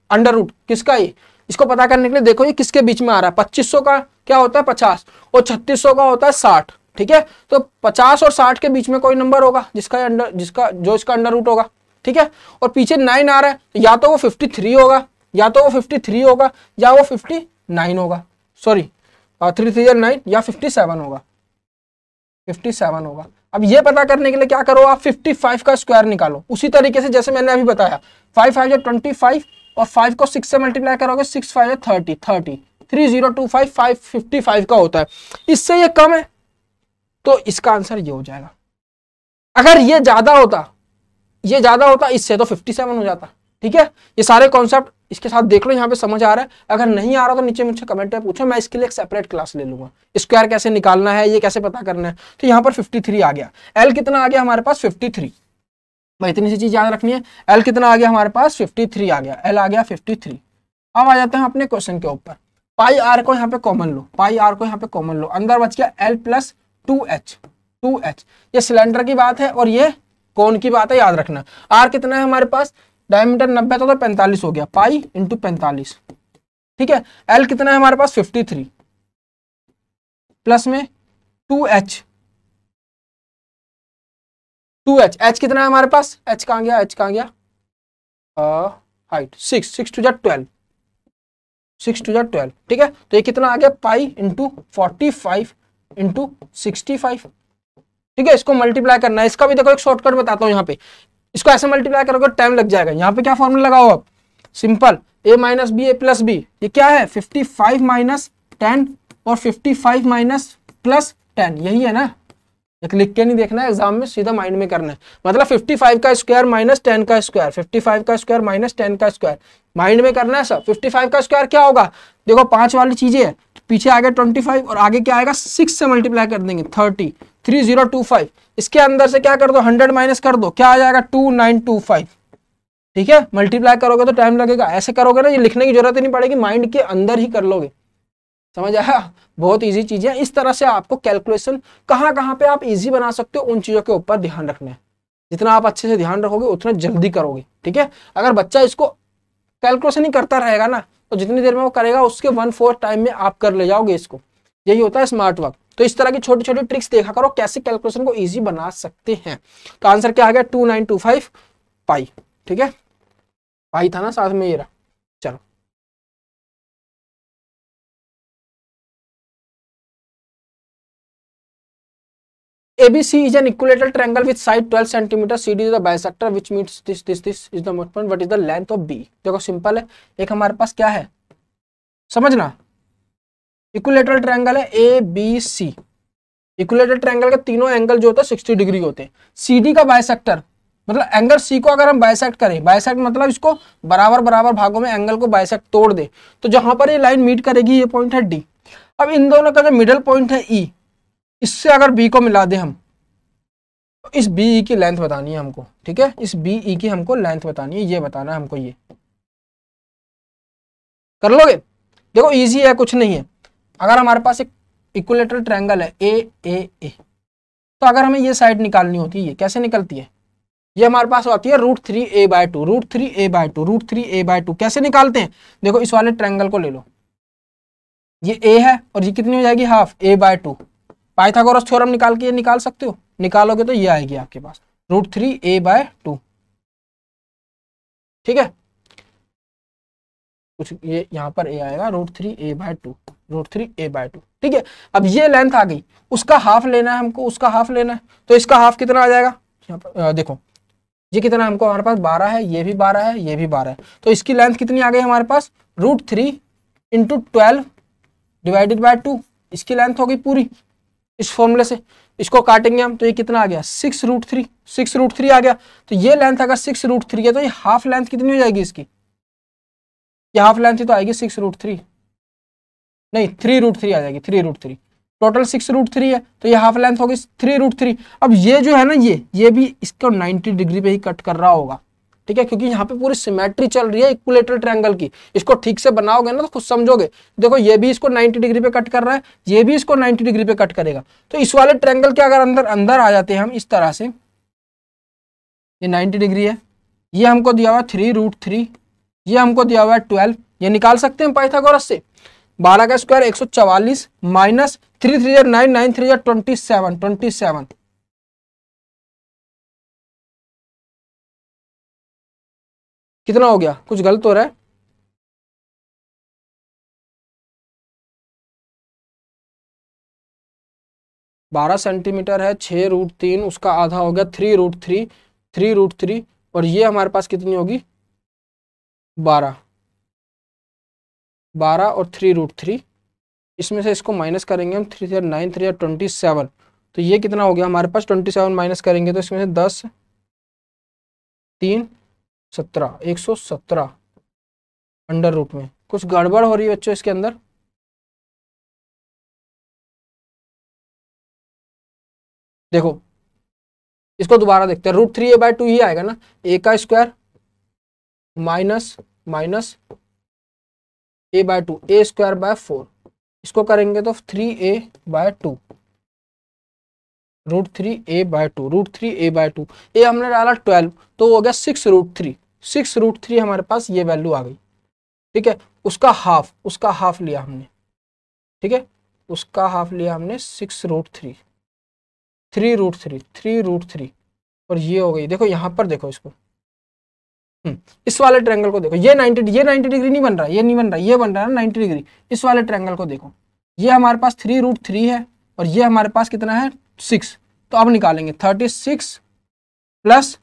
अंडर रूट किसका, ये इसको पता करने के लिए देखो ये किसके बीच में आ रहा है, 2500 का क्या होता है 50 और 3600 का होता है 60, ठीक है। तो 50 और 60 के बीच में कोई नंबर होगा जिसका इसका अंडर रूट होगा, ठीक है। और पीछे 9 आ रहा है, तो या तो वो 53 होगा, या तो वो 53 होगा, या वो 59 होगा, सॉरी 3 3 9, या 57 होगा, 57 होगा। अब ये पता करने के लिए क्या करो आप 55 का स्क्वायर निकालो, उसी तरीके से जैसे मैंने अभी बताया 5 5 या 25 और 5 को 6 से मल्टीप्लाई करोगे 6 5 या 30, 3025 555 का होता है। इससे ये कम है तो इसका आंसर ये हो जाएगा। अगर ये ज्यादा होता इससे तो 57 हो जाता, ठीक है। ये सारे कॉन्सेप्ट इसके साथ देख लो, यहाँ पे समझ आ रहा है। अगर नहीं आ रहा तो नीचे मुझसे कमेंट में पूछो, मैं इसके लिए एक सेपरेट क्लास ले लूंगा, स्क्वायर कैसे निकालना है, ये कैसे पता करना है। तो यहाँ पर 53 आ गया, एल कितना आ गया हमारे पास 53, भाई इतनी सी चीज याद रखनी है। एल कितना आ गया हमारे पास 53 आ गया, एल आ गया 53। अब आ जाते हैं अपने क्वेश्चन के ऊपर, पाई आर को यहाँ पे कॉमन लो, पाई आर को यहाँ पे कॉमन लो, अंदर बच गया एल प्लस 2h, 2h। ये सिलेंडर की बात है और ये कोन की बात है, याद रखना। आर कितना है हमारे पास, डायमीटर 90 था तो 45 हो गया, पाई इंटू 45, ठीक है। एल कितना है हमारे पास 53 प्लस में 2h, 2h, h कितना है हमारे पास, h कहाँ गया, h कहाँ गया, हाइट 6, 6 टू जा 12, 6 टू जा 12, ठीक है। तो ये कितना आ गया पाई इंटू 45 इंटू 65, ठीक है। इसको मल्टीप्लाई करना है, इसका भी देखो एक शॉर्टकट बताता हूँ यहाँ पे, इसको ऐसे मल्टीप्लाई करोगे टाइम लग जाएगा। यहाँ पे क्या फॉर्मूला लगाओ आप, simple a minus B A plus B, ये क्या है 55 माइनस 10 और 55 माइनस प्लस 10, यही है ना। एक लिख के नहीं देखना है एग्जाम में, सीधा माइंड में करना है। मतलब 55 का स्क्वायर माइनस 10 का स्क्वायर, 55 का स्क्वायर माइनस 10 का स्क्वायर, माइंड में करना है सब। 55 का स्क्वायर क्या होगा, देखो 5 वाली चीजें है, पीछे आगे 25 और आगे क्या आएगा 6 से मल्टीप्लाई कर देंगे 30, 3025। इसके अंदर से क्या कर दो 100 माइनस कर दो, क्या आ जाएगा 2925, ठीक है। मल्टीप्लाई करोगे तो टाइम लगेगा, ऐसे करोगे ना ये लिखने की जरूरत ही नहीं पड़ेगी, माइंड के अंदर ही कर लोगे, समझ आया। बहुत इजी चीज है। इस तरह से आपको कैलकुलेशन कहाँ पे आप इजी बना सकते हो, उन चीजों के ऊपर ध्यान रखना है। जितना आप अच्छे से ध्यान रखोगे उतना जल्दी करोगे, ठीक है। अगर बच्चा इसको कैलकुलेशन ही करता रहेगा ना, तो जितनी देर में वो करेगा उसके 1/4 टाइम में आप कर ले जाओगे इसको, यही होता है स्मार्ट वर्क। तो इस तरह की छोटी छोटी ट्रिक्स देखा करो कैसे कैलकुलेशन को इजी बना सकते हैं। तो आंसर क्या आ गया 2925 पाई, ठीक है। पाई था ना साथ में, ये रहा। चलो ABC is an equilateral triangle with side 12 cm, CD is the bisector which meets this is the midpoint, what is the length of B। देखो सिंपल है, एक हमारे पास क्या है समझना, इक्विलेटरल ट्रायंगल है ABC। इक्विलेटरल ट्रायंगल के तीनों एंगल जो होते हैं 60 डिग्री होते हैं। CD का बाइसेक्टर मतलब एंगल C को अगर हम बाइसेक्ट करें, बाइसेक्ट मतलब इसको बराबर बराबर भागों में एंगल को बाइसेक्ट तोड़ दे, तो जहां पर ये लाइन मीट करेगी ये पॉइंट है D। अब इन दोनों का जो मिडल पॉइंट है E, इससे अगर B को मिला दे हम, तो इस BE की लेंथ बतानी है हमको, ठीक है। इस BE की हमको लेंथ बतानी है, ये बताना है हमको। ये कर लोगे, देखो इजी है, कुछ नहीं है। अगर हमारे पास एक इक्विलेटरल ट्रायंगल है AAA, तो अगर हमें ये साइड निकालनी होती है, ये कैसे निकलती है, ये हमारे पास आती है √3a/2, √3a/2, √3a/2 कैसे निकालते हैं? देखो इस वाले ट्रायंगल को ले लो, ये a है और ये कितनी हो जाएगी हाफ a/2। पाइथागोरस थ्योरम निकाल के ये निकाल सकते हो, निकालोगे तो ये आएगी आपके पास √3a/2। ठीक है, कुछ ये यहाँ पर a आएगा √3a/2, √3a/2। ठीक है, अब ये लेंथ आ गई, उसका हाफ लेना है हमको, उसका हाफ लेना है, तो इसका हाफ कितना आ जाएगा? यहाँ पर देखो ये कितना है हमको, हमारे पास 12 है, ये भी 12 है, ये भी 12 है, तो इसकी लेंथ कितनी आ गई हमारे पास? √3 × 12 / 2, इसकी लेंथ होगी पूरी इस फॉर्मूले से। इसको काटेंगे हम तो ये कितना आ गया? 6√3, 6√3 आ गया। तो ये लेंथ अगर 6√3 है तो ये हाफ लेंथ कितनी हो जाएगी इसकी? ये हाफ लेंथ ही तो आएगी 6√3, नहीं 3√3 आ जाएगी, 3√3। टोटल 6√3 है तो ये हाफ लेंथ होगी 3√3। अब ये जो है ना, ये भी इसको 90 डिग्री पे ही कट कर रहा होगा। ठीक है, क्योंकि यहाँ पे पूरी सिमेट्री चल रही है इक्विलेटरल ट्रायंगल की। इसको ठीक से बनाओगे ना तो खुद समझोगे। देखो ये भी इसको 90 डिग्री पे कट कर रहा है, ये भी इसको 90 डिग्री पे कट करेगा। तो इस वाले ट्रायंगल के अगर अंदर अंदर आ जाते हैं हम इस तरह से, ये 90 डिग्री है, ये हमको दिया हुआ 3√3, ये हमको दिया हुआ है 12, ये निकाल सकते हैं पाइथागोरस से। 12 का स्क्वायर 144 माइनस 3 3 9 9 3 27, 27 कितना हो गया? कुछ गलत हो रहा है? 12 सेंटीमीटर है, 6√3 उसका आधा हो गया 3√3, 3√3 और ये हमारे पास कितनी होगी? 12, 12 और 3√3, इसमें से इसको माइनस करेंगे हम, 3 3 9 3 27, तो ये कितना हो गया हमारे पास? 27 माइनस करेंगे तो इसमें से 10 3 17, 117 अंडर रूट में। कुछ गड़बड़ हो रही है बच्चों इसके अंदर? देखो इसको दोबारा देखते हैं, √3a/2 ही आएगा ना, a का square minus minus a/2, a²/4, इसको करेंगे तो 3a/2, √3a/2, √3a/2, ए हमने डाला 12 तो हो गया 6√3, 6√3 हमारे पास ये वैल्यू आ गई। ठीक है, उसका हाफ लिया हमने। ठीक है, उसका हाफ लिया हमने 6√3, 3√3 और ये हो गई। देखो यहाँ पर देखो इसको, इस वाले ट्रायंगल को देखो, ये 90 डिग्री नहीं बन रहा, ये नहीं बन रहा, ये बन रहा है ना 90 डिग्री। इस वाले ट्रायंगल को देखो, ये हमारे पास 3√3 है और ये हमारे पास कितना है? 6। तो अब निकालेंगे 36 प्लस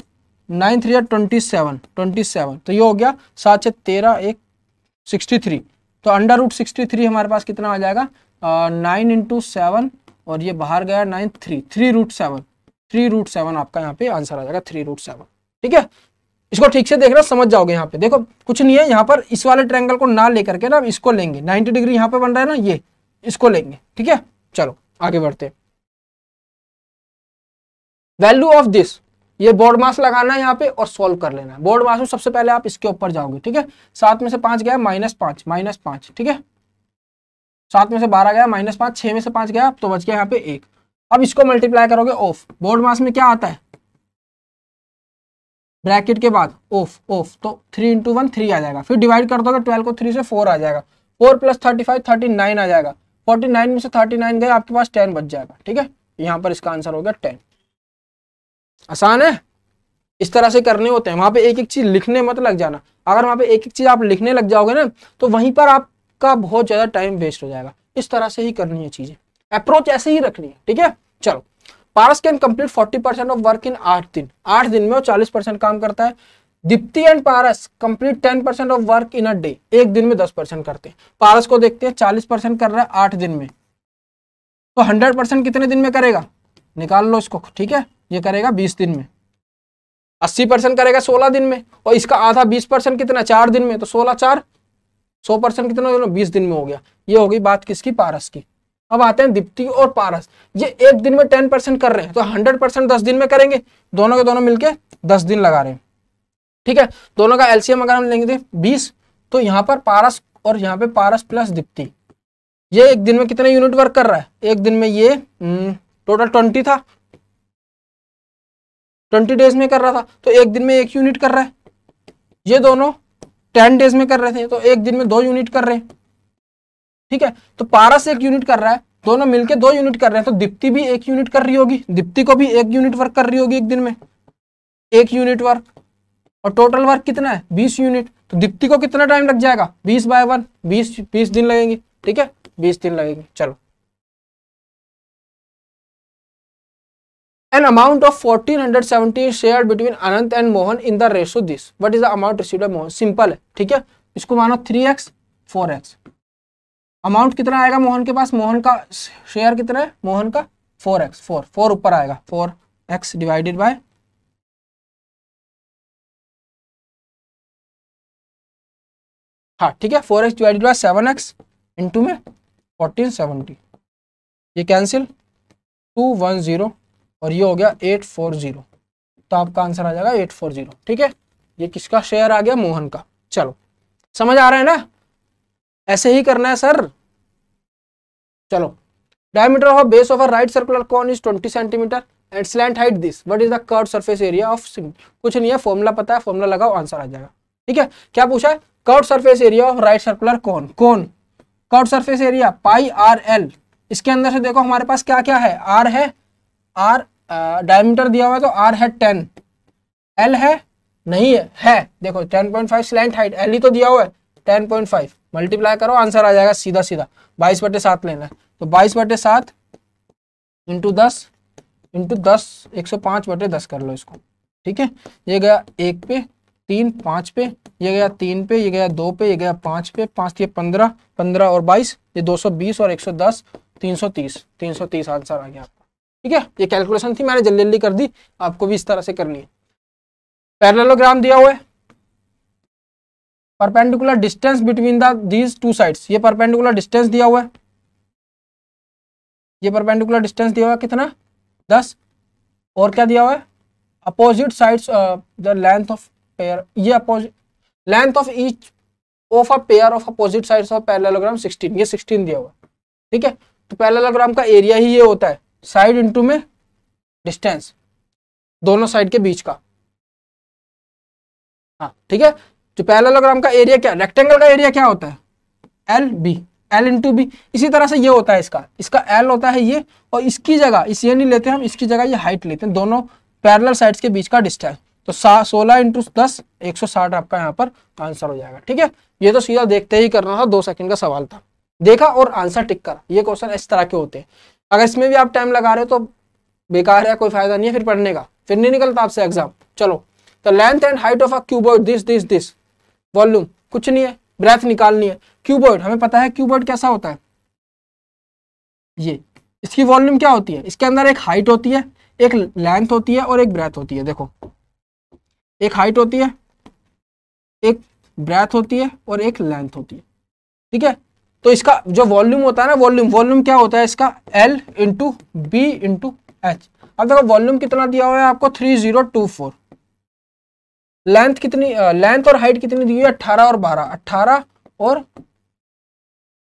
9 3 27, 27, तो ये हो गया 7 6 13 1 63। तो √63 हमारे पास कितना आ जाएगा? 9 × 7 और ये बाहर गया 9 3√7, 3√7 आपका यहाँ पे आंसर आ जाएगा 3√7। ठीक है, इसको ठीक से देखना, समझ जाओगे। यहाँ पे देखो कुछ नहीं है, यहाँ पर इस वाले ट्रायंगल को ना लेकर के ना इसको लेंगे, 90 डिग्री यहाँ पे बन रहा है ना, ये इसको लेंगे। ठीक है, चलो आगे बढ़ते हैं। वैल्यू ऑफ दिस, ये बोर्ड मास लगाना है यहाँ पे और सॉल्व कर लेना है। बोर्ड मास में सबसे पहले आप इसके ऊपर जाओगे। ठीक है, 7 में से 5 गया -5, -5। ठीक है, 7 में से 12 गया -5, 6 में से 5 गया तो बच गया यहाँ पे 1। अब इसको मल्टीप्लाई करोगे ऑफ, बोर्ड मास में क्या आता है? ब्रैकेट के बाद ऑफ, तो 3 × 1 3 आ जाएगा, फिर डिवाइड कर दोगे 12 को 3 से 4 आ जाएगा, 4 + 35 39 आ जाएगा, 49 में से 39 गए आपके पास 10 बच जाएगा। ठीक है, यहाँ पर इसका आंसर हो गया 10। आसान है, इस तरह से करने होते हैं। वहां पे एक एक चीज लिखने मत लग जाना, अगर वहां पे एक एक चीज आप लिखने लग जाओगे ना तो वहीं पर आपका बहुत ज्यादा टाइम वेस्ट हो जाएगा। इस तरह से ही करनी है चीजें, अप्रोच ऐसे ही रखनी है। ठीक है, चलो। Paras can complete 40% of work in 8 दिन, 8 दिन में वो 40% काम करता है। Deepti and Paras complete 10% of work in a day, एक दिन में 10% करते हैं। पारस को देखते हैं 40% कर रहा है 8 दिन में, तो 100% कितने दिन में करेगा? निकाल लो इसको। ठीक है, ये करेगा 20 दिन में। 80% करेगा 16 दिन में, और इसका आधा 20% कितना? 4 दिन में, तो 16 4 100% कितना? 20 दिन में हो गया। ये हो गई बात किसकी? पारस की। अब आते हैं दीप्ति और पारस, ये एक दिन में 10% कर रहे हैं, तो 100% 10 दिन में करेंगे। दोनों के दोनों मिलके 10 दिन लगा रहे हैं। ठीक है, दोनों का एलसीएम अगर हम लेंगे 20, तो यहाँ पर पारस और यहाँ पे पारस प्लस दीप्ति, ये एक दिन में कितने यूनिट वर्क कर रहा है? एक दिन में ये टोटल 20 था, 20 डेज में कर रहा था तो एक दिन में 1 यूनिट कर रहा है। ये दोनों 10 डेज में कर रहे थे तो एक दिन में 2 यूनिट कर रहे हैं। ठीक है, तो पारस 1 यूनिट कर रहा है, दोनों मिलके 2 यूनिट कर रहे हैं, तो दीप्ति भी 1 यूनिट कर रही होगी, दीप्ति को भी 1 यूनिट वर्क कर रही होगी एक दिन में, 1 यूनिट वर्क। और टोटल वर्क कितना है 20 यूनिट, तो दीप्ति को कितना टाइम लग जाएगा 20/1 20 दिन लगेंगे। ठीक है, 20 दिन लगेंगे। चलो, an amount of 1470 is shared between Anant and Mohan in the ratio this, what is the amount received by Mohan. Simple है। ठीक है, इसको मानो 3x 4x। अमाउंट कितना आएगा मोहन के पास, मोहन का शेयर कितना है, मोहन का 4x 4 ऊपर आएगा, 4x डिवाइडेड बाय हाँ ठीक है 4x divided by 7x into में 1470, ये कैंसिल 210 और ये हो गया 840, तो आपका आंसर आ जाएगा 840। ठीक है, ये किसका शेयर आ गया, मोहन का। चलो, समझ आ रहा है ना, ऐसे ही करना है सर। चलो, diameter of base of a right circular cone is 20 centimetre and slant height this, what is the curve surface area of. कुछ नहीं है, फॉर्मूला पता है, फॉर्मूला लगाओ आंसर आ जाएगा। ठीक है, क्या पूछा है, curve surface area of right circular cone, curve surface area pi R L. इसके अंदर से देखो हमारे पास क्या क्या है, आर है, आर डायमीटर दिया हुआ है तो आर है 10, एल है नहीं है देखो 10.5 स्लैंट हाइट, एल ही तो दिया हुआ है 10.5, मल्टीप्लाई करो आंसर आ जाएगा सीधा सीधा 22/7 लेना है, तो 22/7 इंटू 10 105/10 कर लो इसको। ठीक है, ये गया 1 पे 3 5 पे, ये गया 3 पे, ये गया 2 पे, ये गया 5 पे, 5 ये 15 और 22, ये 220 और 110 330 आंसर आ गया आपका। ठीक है, ये कैलकुलेशन थी, मैंने जल्दी जल्दी कर दी, आपको भी इस तरह से करनी है। पैरेललोग्राम दिया हुआ है, perpendicular distance between these two sides, ये परपेंडिकुलर डिस्टेंस दिया हुआ है, ये परपेंडिकुलर डिस्टेंस दिया हुआ है कितना 10, और क्या दिया हुआ है opposite sides the length of pair, ये opposite length of each of a pair of opposite sides of parallelogram 16, ये 16 दिया हुआ है। ठीक है, तो पैरेललोग्राम का एरिया ही ये होता है, साइड इनटू में डिस्टेंस, दोनों साइड के बीच का। हाँ ठीक है, तो पैरेललोग्राम का एरिया क्या, रेक्टेंगल का एरिया क्या होता है L B, L into B. इसी तरह से ये होता है इसका एल होता है ये, और इसकी जगह इस ये नहीं लेते हम, इसकी जगह ये हाइट लेते हैं, दोनों पैरेलल साइड्स के बीच का डिस्टेंस। तो 16 इंटू 10 160 आपका यहाँ पर आंसर हो जाएगा। ठीक है, ये तो सीधा देखते ही करना था, 2 सेकंड का सवाल था, देखा और आंसर टिक करा। ये क्वेश्चन इस तरह के होते हैं, अगर इसमें भी आप टाइम लगा रहे हो तो बेकार है, कोई फायदा नहीं है फिर पढ़ने का, फिर नहीं निकलता आपसे एग्जाम। चलो, तो length and height of a cuboid this volume, कुछ नहीं है, ब्रेथ निकालनी है। क्यूबॉइड हमें पता है, क्यूबॉइड कैसा होता है, ये इसकी वॉल्यूम क्या होती है, इसके अंदर एक हाइट होती है, एक लेंथ होती है और एक ब्रेथ होती है। देखो, एक हाइट होती है, एक ब्रेथ होती है और एक लेंथ होती है। ठीक है, तो इसका जो वॉल्यूम होता है ना, वॉल्यूम क्या होता है इसका, L into B into H. अब देखो वॉल्यूम कितना दिया हुआ है आपको 3024, लेंथ कितनी, लेंथ और हाइट कितनी दी हुई है 18 और 12, 18 और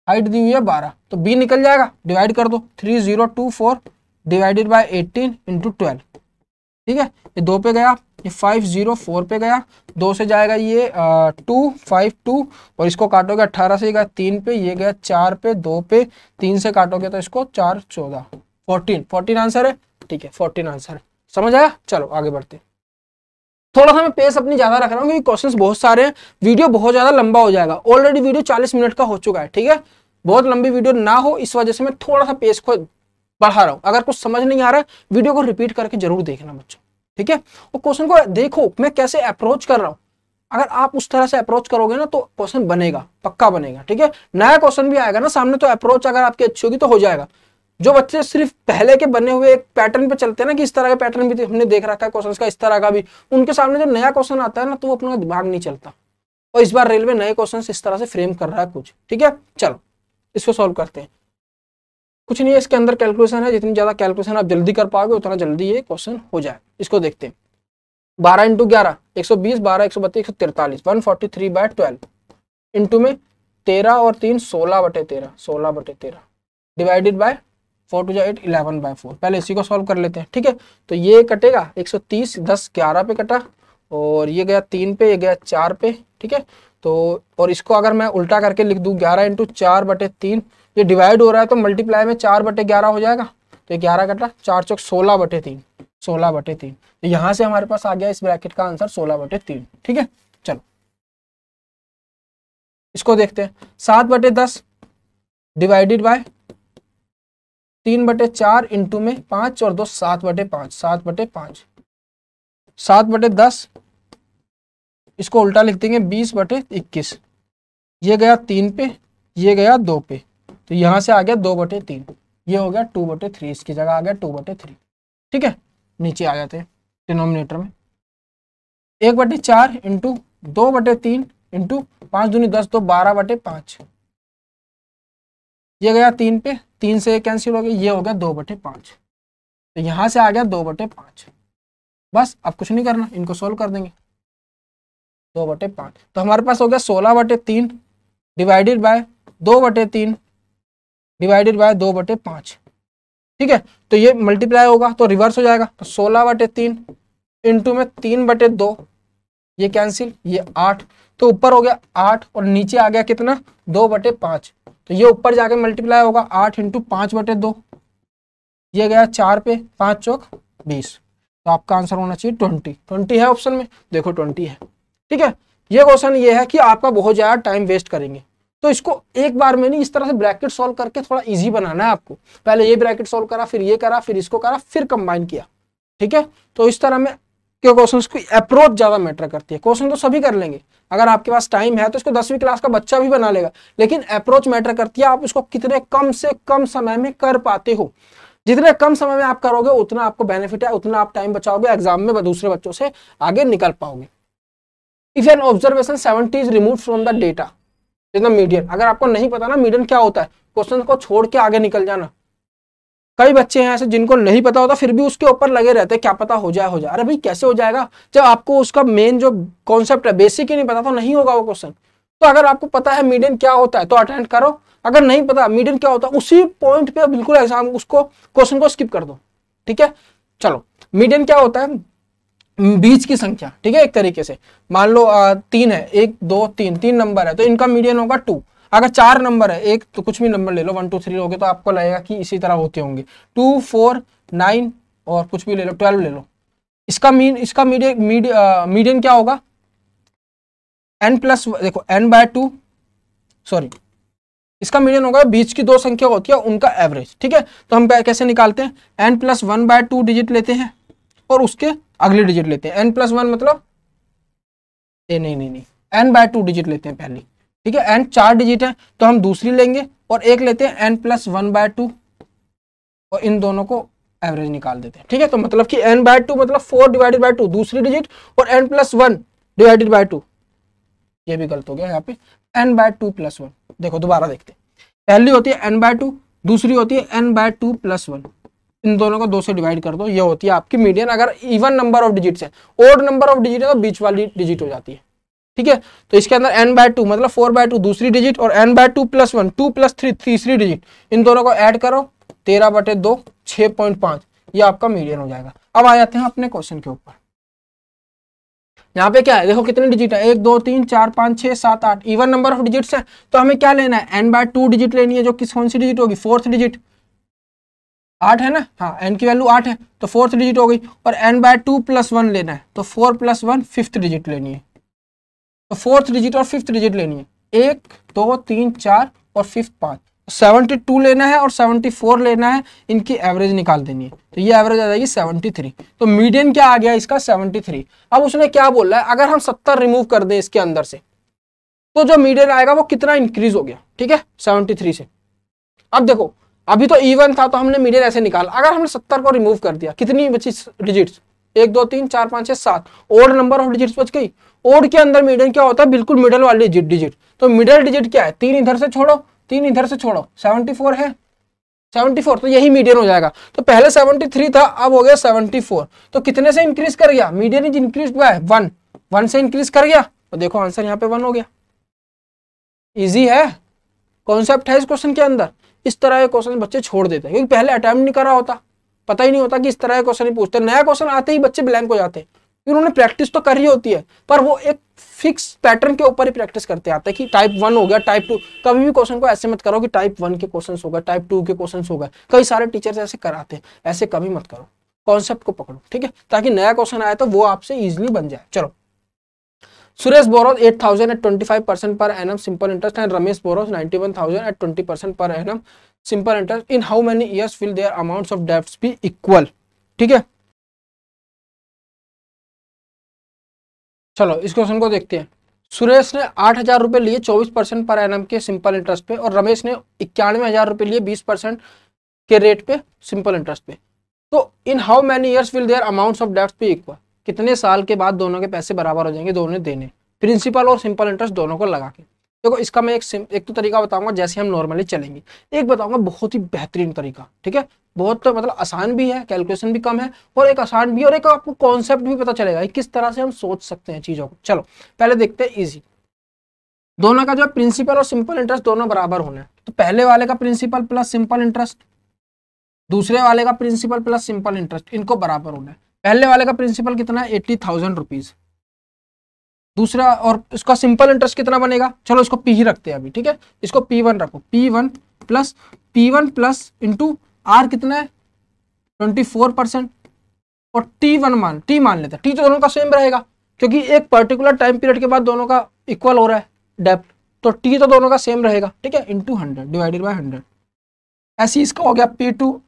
हाइट दी हुई है 12, तो बी निकल जाएगा, डिवाइड कर दो 3024 डिवाइडेड बाय 18 इंटू 12। ठीक है, ये 2 पे गया, ये 504 पे गया, 2 से जाएगा ये 252 और इसको काटोगे 18 से, ये गया 3 पे, ये गया 4 पे, 2 पे, 3 से काटोगे तो इसको 4 14 14 आंसर है। ठीक है, 14 आंसर है, समझ आया। चलो आगे बढ़ते हैं, थोड़ा सा मैं पेस अपनी ज्यादा रख रहा हूँ क्योंकि क्वेश्चंस बहुत सारे हैं, वीडियो बहुत ज्यादा लंबा हो जाएगा, ऑलरेडी वीडियो 40 मिनट का हो चुका है। ठीक है, बहुत लंबी वीडियो ना हो इस वजह से मैं थोड़ा सा पेस को बढ़ा रहा हूँ। अगर कुछ समझ नहीं आ रहा है वीडियो को रिपीट करके जरूर देखना बच्चों। ठीक है, और क्वेश्चन को देखो मैं कैसे अप्रोच कर रहा हूँ, अगर आप उस तरह से अप्रोच करोगे ना तो क्वेश्चन बनेगा, पक्का बनेगा। ठीक है, नया क्वेश्चन भी आएगा ना सामने, तो अप्रोच अगर आपकी अच्छी होगी तो हो जाएगा। जो बच्चे सिर्फ पहले के बने हुए एक पैटर्न पे चलते हैं ना, कि इस तरह का पैटर्न भी हमने देख रखा है क्वेश्चंस का, इस तरह का भी, उनके सामने जो नया क्वेश्चन आता है ना तो वो अपना दिमाग नहीं चलता। और इस बार रेलवे नए क्वेश्चन इस तरह से फ्रेम कर रहा है कुछ। ठीक है, चलो इसको सॉल्व करते हैं। कुछ नहीं है, इसके अंदर कैलकुलेशन है, जितनी ज्यादा कैलकुलेशन आप जल्दी कर पाओगे उतना जल्दी ये क्वेश्चन हो जाए। इसको देखते हैं, 12 इंटू 11 120, 12 132 143 143/12 इंटू में 13 और 3 16/13 16/13 डिवाइडेड बाय 4 2 8 11/4। पहले इसी को सॉल्व कर लेते हैं, ठीक है। तो ये कटेगा 130, 10 11 पे कटा, और ये गया 3 पे, ये गया 4 पे, ठीक है। तो और इसको अगर मैं उल्टा करके लिख दूं 11 × 4/3, ये डिवाइड हो रहा है तो मल्टीप्लाई में 4/11 हो जाएगा। तो 11 कटा, 4 चौक 16/3, 16/3। तो यहाँ से हमारे पास आ गया इस ब्रैकेट का आंसर 16/3, ठीक है। चलो इसको देखते हैं। 7/10 डिवाइडेड बाय 3/4 इंटू में 5 और 2 7/5, 7/5। 7/10 इसको उल्टा लिख देंगे 20/21। ये गया 3 पे, ये गया 2 पे, तो यहां से आ गया 2/3, ये हो गया 2/3, इसकी जगह आ गया 2/3, ठीक है। नीचे आ जाते हैं डिनोमिनेटर में। 1/4 इंटू 2/3 इंटू 5 दूनी 10, तो 12/5। ये गया 3 पे, 3 से कैंसिल हो गया, ये हो गया 2/5, तो यहां से आ गया 2/5। बस अब कुछ नहीं करना, इनको सोल्व कर देंगे। 2/5 तो हमारे पास हो गया 16/3 डिवाइडेड बाय 2/3 डिवाइडेड बाय 2/5, ठीक है। तो ये मल्टीप्लाई होगा तो रिवर्स हो जाएगा, तो 16/3 इंटू में 3/2, ये कैंसिल, ये 8, तो ऊपर हो गया 8 और नीचे आ गया कितना 2/5। तो ये ऊपर जाके मल्टीप्लाई होगा 8 इंटू 5/2, ये गया 4 पे, 5 चौक 20। तो आपका आंसर होना चाहिए 20। 20 है ऑप्शन में, देखो 20 है, ठीक है। ये क्वेश्चन ये है कि आपका बहुत ज्यादा टाइम वेस्ट करेंगे, तो इसको एक बार में नहीं, इस तरह से ब्रैकेट सॉल्व करके थोड़ा इजी बनाना है आपको। पहले ये ब्रैकेट सॉल्व करा, फिर ये करा, फिर इसको करा, फिर कंबाइन किया, ठीक है। तो इस तरह में के क्वेश्चंस की अप्रोच ज्यादा मैटर करती है। क्वेश्चन तो सभी कर लेंगे, अगर आपके पास टाइम है तो इसको 10वीं क्लास का बच्चा भी बना लेगा, लेकिन अप्रोच मैटर करती है, आप इसको कितने कम से कम समय में कर पाते हो। जितने कम समय में आप करोगे उतना आपको बेनिफिट है, उतना आप टाइम बचाओगे, एग्जाम में दूसरे बच्चों से आगे निकल पाओगे। If an observation 70 is remove from the data in the median, अगर आपको नहीं पता ना मीडियन क्या होता है, क्वेश्चन को छोड़ के आगे निकल जाना। कई बच्चे हैं ऐसे जिनको नहीं पता होता, फिर भी उसके ऊपर लगे रहते हैं, क्या पता हो जाए हो जाए। अरे भाई कैसे हो जाएगा, जब आपको उसका मेन जो कॉन्सेप्ट है बेसिक ही नहीं पता तो नहीं होगा वो क्वेश्चन। तो अगर आपको पता है मीडियन क्या होता है तो अटेंड करो, अगर नहीं पता मीडियन क्या होता है उसी पॉइंट पे बिल्कुल एग्जाम उसको क्वेश्चन को स्किप कर दो, ठीक है। चलो मीडियन क्या होता है, बीच की संख्या, ठीक है। एक तरीके से मान लो 3 है, 1 2 3, 3 नंबर है तो इनका मीडियन होगा 2। अगर 4 नंबर है, एक तो कुछ भी नंबर ले लो 1 2 3 लोगे तो आपको लगेगा कि इसी तरह होते होंगे 2 4 9 और कुछ भी ले लो 12 ले लो। इसका मीडियन क्या होगा n प्लस, देखो n/2, सॉरी इसका मीडियन होगा बीच की दो संख्या होती है उनका एवरेज, ठीक है। तो हम कैसे निकालते हैं, n+1/2 डिजिट लेते हैं और उसके अगली डिजिट लेते हैं। n+1 मतलब नहीं n/2 डिजिट लेते हैं पहले, ठीक है। n 4 डिजिट है तो हम दूसरी लेंगे और एक लेते हैं n+1/2 और इन दोनों को एवरेज निकाल देते हैं, ठीक है। तो मतलब कि n/2 मतलब 4/2 दूसरी डिजिट और n+1/2, ये भी गलत हो गया यहाँ पे, n/2+1। देखो दोबारा देखते हैं, पहली होती है n/2, दूसरी होती है n/2+1। इन दोनों को 2 से डिवाइड कर दो, ये होती है आपकी मीडियन। अगर इवन नंबर ऑफ डिजिट्स है, ओड नंबर ऑफ डिजिट है तो बीच वाली डिजिट हो जाती है, ठीक है। तो इसके अंदर n/2 मतलब 4/2 दूसरी डिजिट और n/2+1 2 + 3 तीसरी डिजिट, इन दोनों को ऐड करो 13/2 6.5, ये आपका मीडियन हो जाएगा। अब आ जाते हैं अपने क्वेश्चन के ऊपर। यहाँ पे क्या है, देखो कितने डिजिट है, 1 2 3 4 5 6 7 8, इवन नंबर ऑफ डिजिट्स है तो हमें क्या लेना है, n/2 डिजिट लेनी है, जो किस कौन सी डिजिट होगी, 4th डिजिट, 8 है ना, हाँ n की वैल्यू 8 है तो 4th डिजिट हो गई। और n/2+1 लेना है तो 4+1 5th डिजिट लेनी है, तो 4th डिजिट और 5th डिजिट लेनी है, 1 2 3 4 और 5th 5। 72 लेना है और 74 लेना है, इनकी एवरेज निकाल देनी है, तो ये एवरेज आ जाएगी 73। तो मीडियन क्या आ गया इसका 73। अब उसने क्या बोला है, अगर हम 70 रिमूव कर दें इसके अंदर से तो जो मीडियन आएगा वो कितना इंक्रीज हो गया, ठीक है 73 से। अब देखो अभी तो इवन था तो हमने मीडियन ऐसे निकाला, अगर हमने 70 को रिमूव कर दिया कितनी बची digits, 1 2 3 4 5 6 7, odd number of digits बच गई। ओड के अंदर मीडियन क्या होता है, बिल्कुल मिडल वाली डिजिट। तो मिडल डिजिट क्या है, 3 इधर से छोड़ो 3 इधर से छोड़ो, 74 है, 74 तो यही मीडियन हो जाएगा। तो पहले 73 था, अब हो गया 74, तो कितने से इंक्रीज कर गया, मीडियन इज इंक्रीज हुआ है 1 से इंक्रीज कर गया, तो देखो आंसर यहाँ पे 1 हो गया। इजी है, कॉन्सेप्ट है इस क्वेश्चन के अंदर, इस तरह के क्वेश्चन बच्चे छोड़ देते हैं, क्योंकि पहले अटेम्प्ट नहीं करा होता, पता ही नहीं होता कि इस तरह के क्वेश्चन ही पूछते हैं। नया क्वेश्चन आते ही बच्चे ब्लैंक हो जाते हैं, क्योंकि उन्होंने प्रैक्टिस तो करी होती है, पर वो एक फिक्स पैटर्न के ऊपर ही प्रैक्टिस करते आते हैं कि टाइप 1 हो गया, टाइप 2। कभी भी क्वेश्चन को ऐसे मत करो कि टाइप 1 के क्वेश्चन हो गए, टाइप 2 के क्वेश्चन हो गए। कई सारे टीचर्स ऐसे कराते हैं, ऐसे कभी मत करो, कॉन्सेप्ट को पकड़ो, ठीक है, ताकि नया क्वेश्चन आए तो वो आपसे इजिली बन जाए। चलो, Suresh borrows 8,000 at 25% per annum simple interest and Ramesh borrows 91,000 at 20% per annum simple interest. In how many years will their amounts of debts be equal? ठीक है, चलो इस क्वेश्चन को देखते हैं। सुरेश ने 8,000 रुपए लिए 24% पर एनम के सिंपल इंटरेस्ट पे, और रमेश ने 91,000 रुपए लिए 20% के रेट पे सिंपल इंटरेस्ट पे। तो in how many years will their amounts of debts be equal, कितने साल के बाद दोनों के पैसे बराबर हो जाएंगे, दोनों देने, प्रिंसिपल और सिंपल इंटरेस्ट दोनों को लगा के। देखो इसका मैं एक तो तरीका बताऊंगा जैसे हम नॉर्मली चलेंगे, एक बताऊंगा बहुत ही बेहतरीन तरीका, ठीक है, बहुत तो मतलब आसान भी है, कैलकुलेशन भी कम है, और एक आसान भी, और एक आपको कॉन्सेप्ट भी पता चलेगा किस तरह से हम सोच सकते हैं चीजों को। चलो पहले देखते हैं इजी। दोनों का जो प्रिंसिपल और सिंपल इंटरेस्ट दोनों बराबर होना है, तो पहले वाले का प्रिंसिपल प्लस सिंपल इंटरेस्ट, दूसरे वाले का प्रिंसिपल प्लस सिंपल इंटरेस्ट, इनको बराबर होना है। पहले वाले का प्रिंसिपल कितना है 80,000 रुपीज, दूसरा, और इसका सिंपल इंटरेस्ट कितना बनेगा, चलो इसको पी ही रखते हैं अभी, ठीक है, इसको P1 रखो, P1 प्लस इंटू आर कितना है 24%, और टी मान लेते हैं, टी तो दोनों का सेम रहेगा, क्योंकि एक पर्टिकुलर टाइम पीरियड के बाद दोनों का इक्वल हो रहा है डेप्थ, तो टी तो दोनों का सेम रहेगा, ठीक है, इंटू 100 डिवाइडेड बाय 100। ऐसे इसका हो गया P2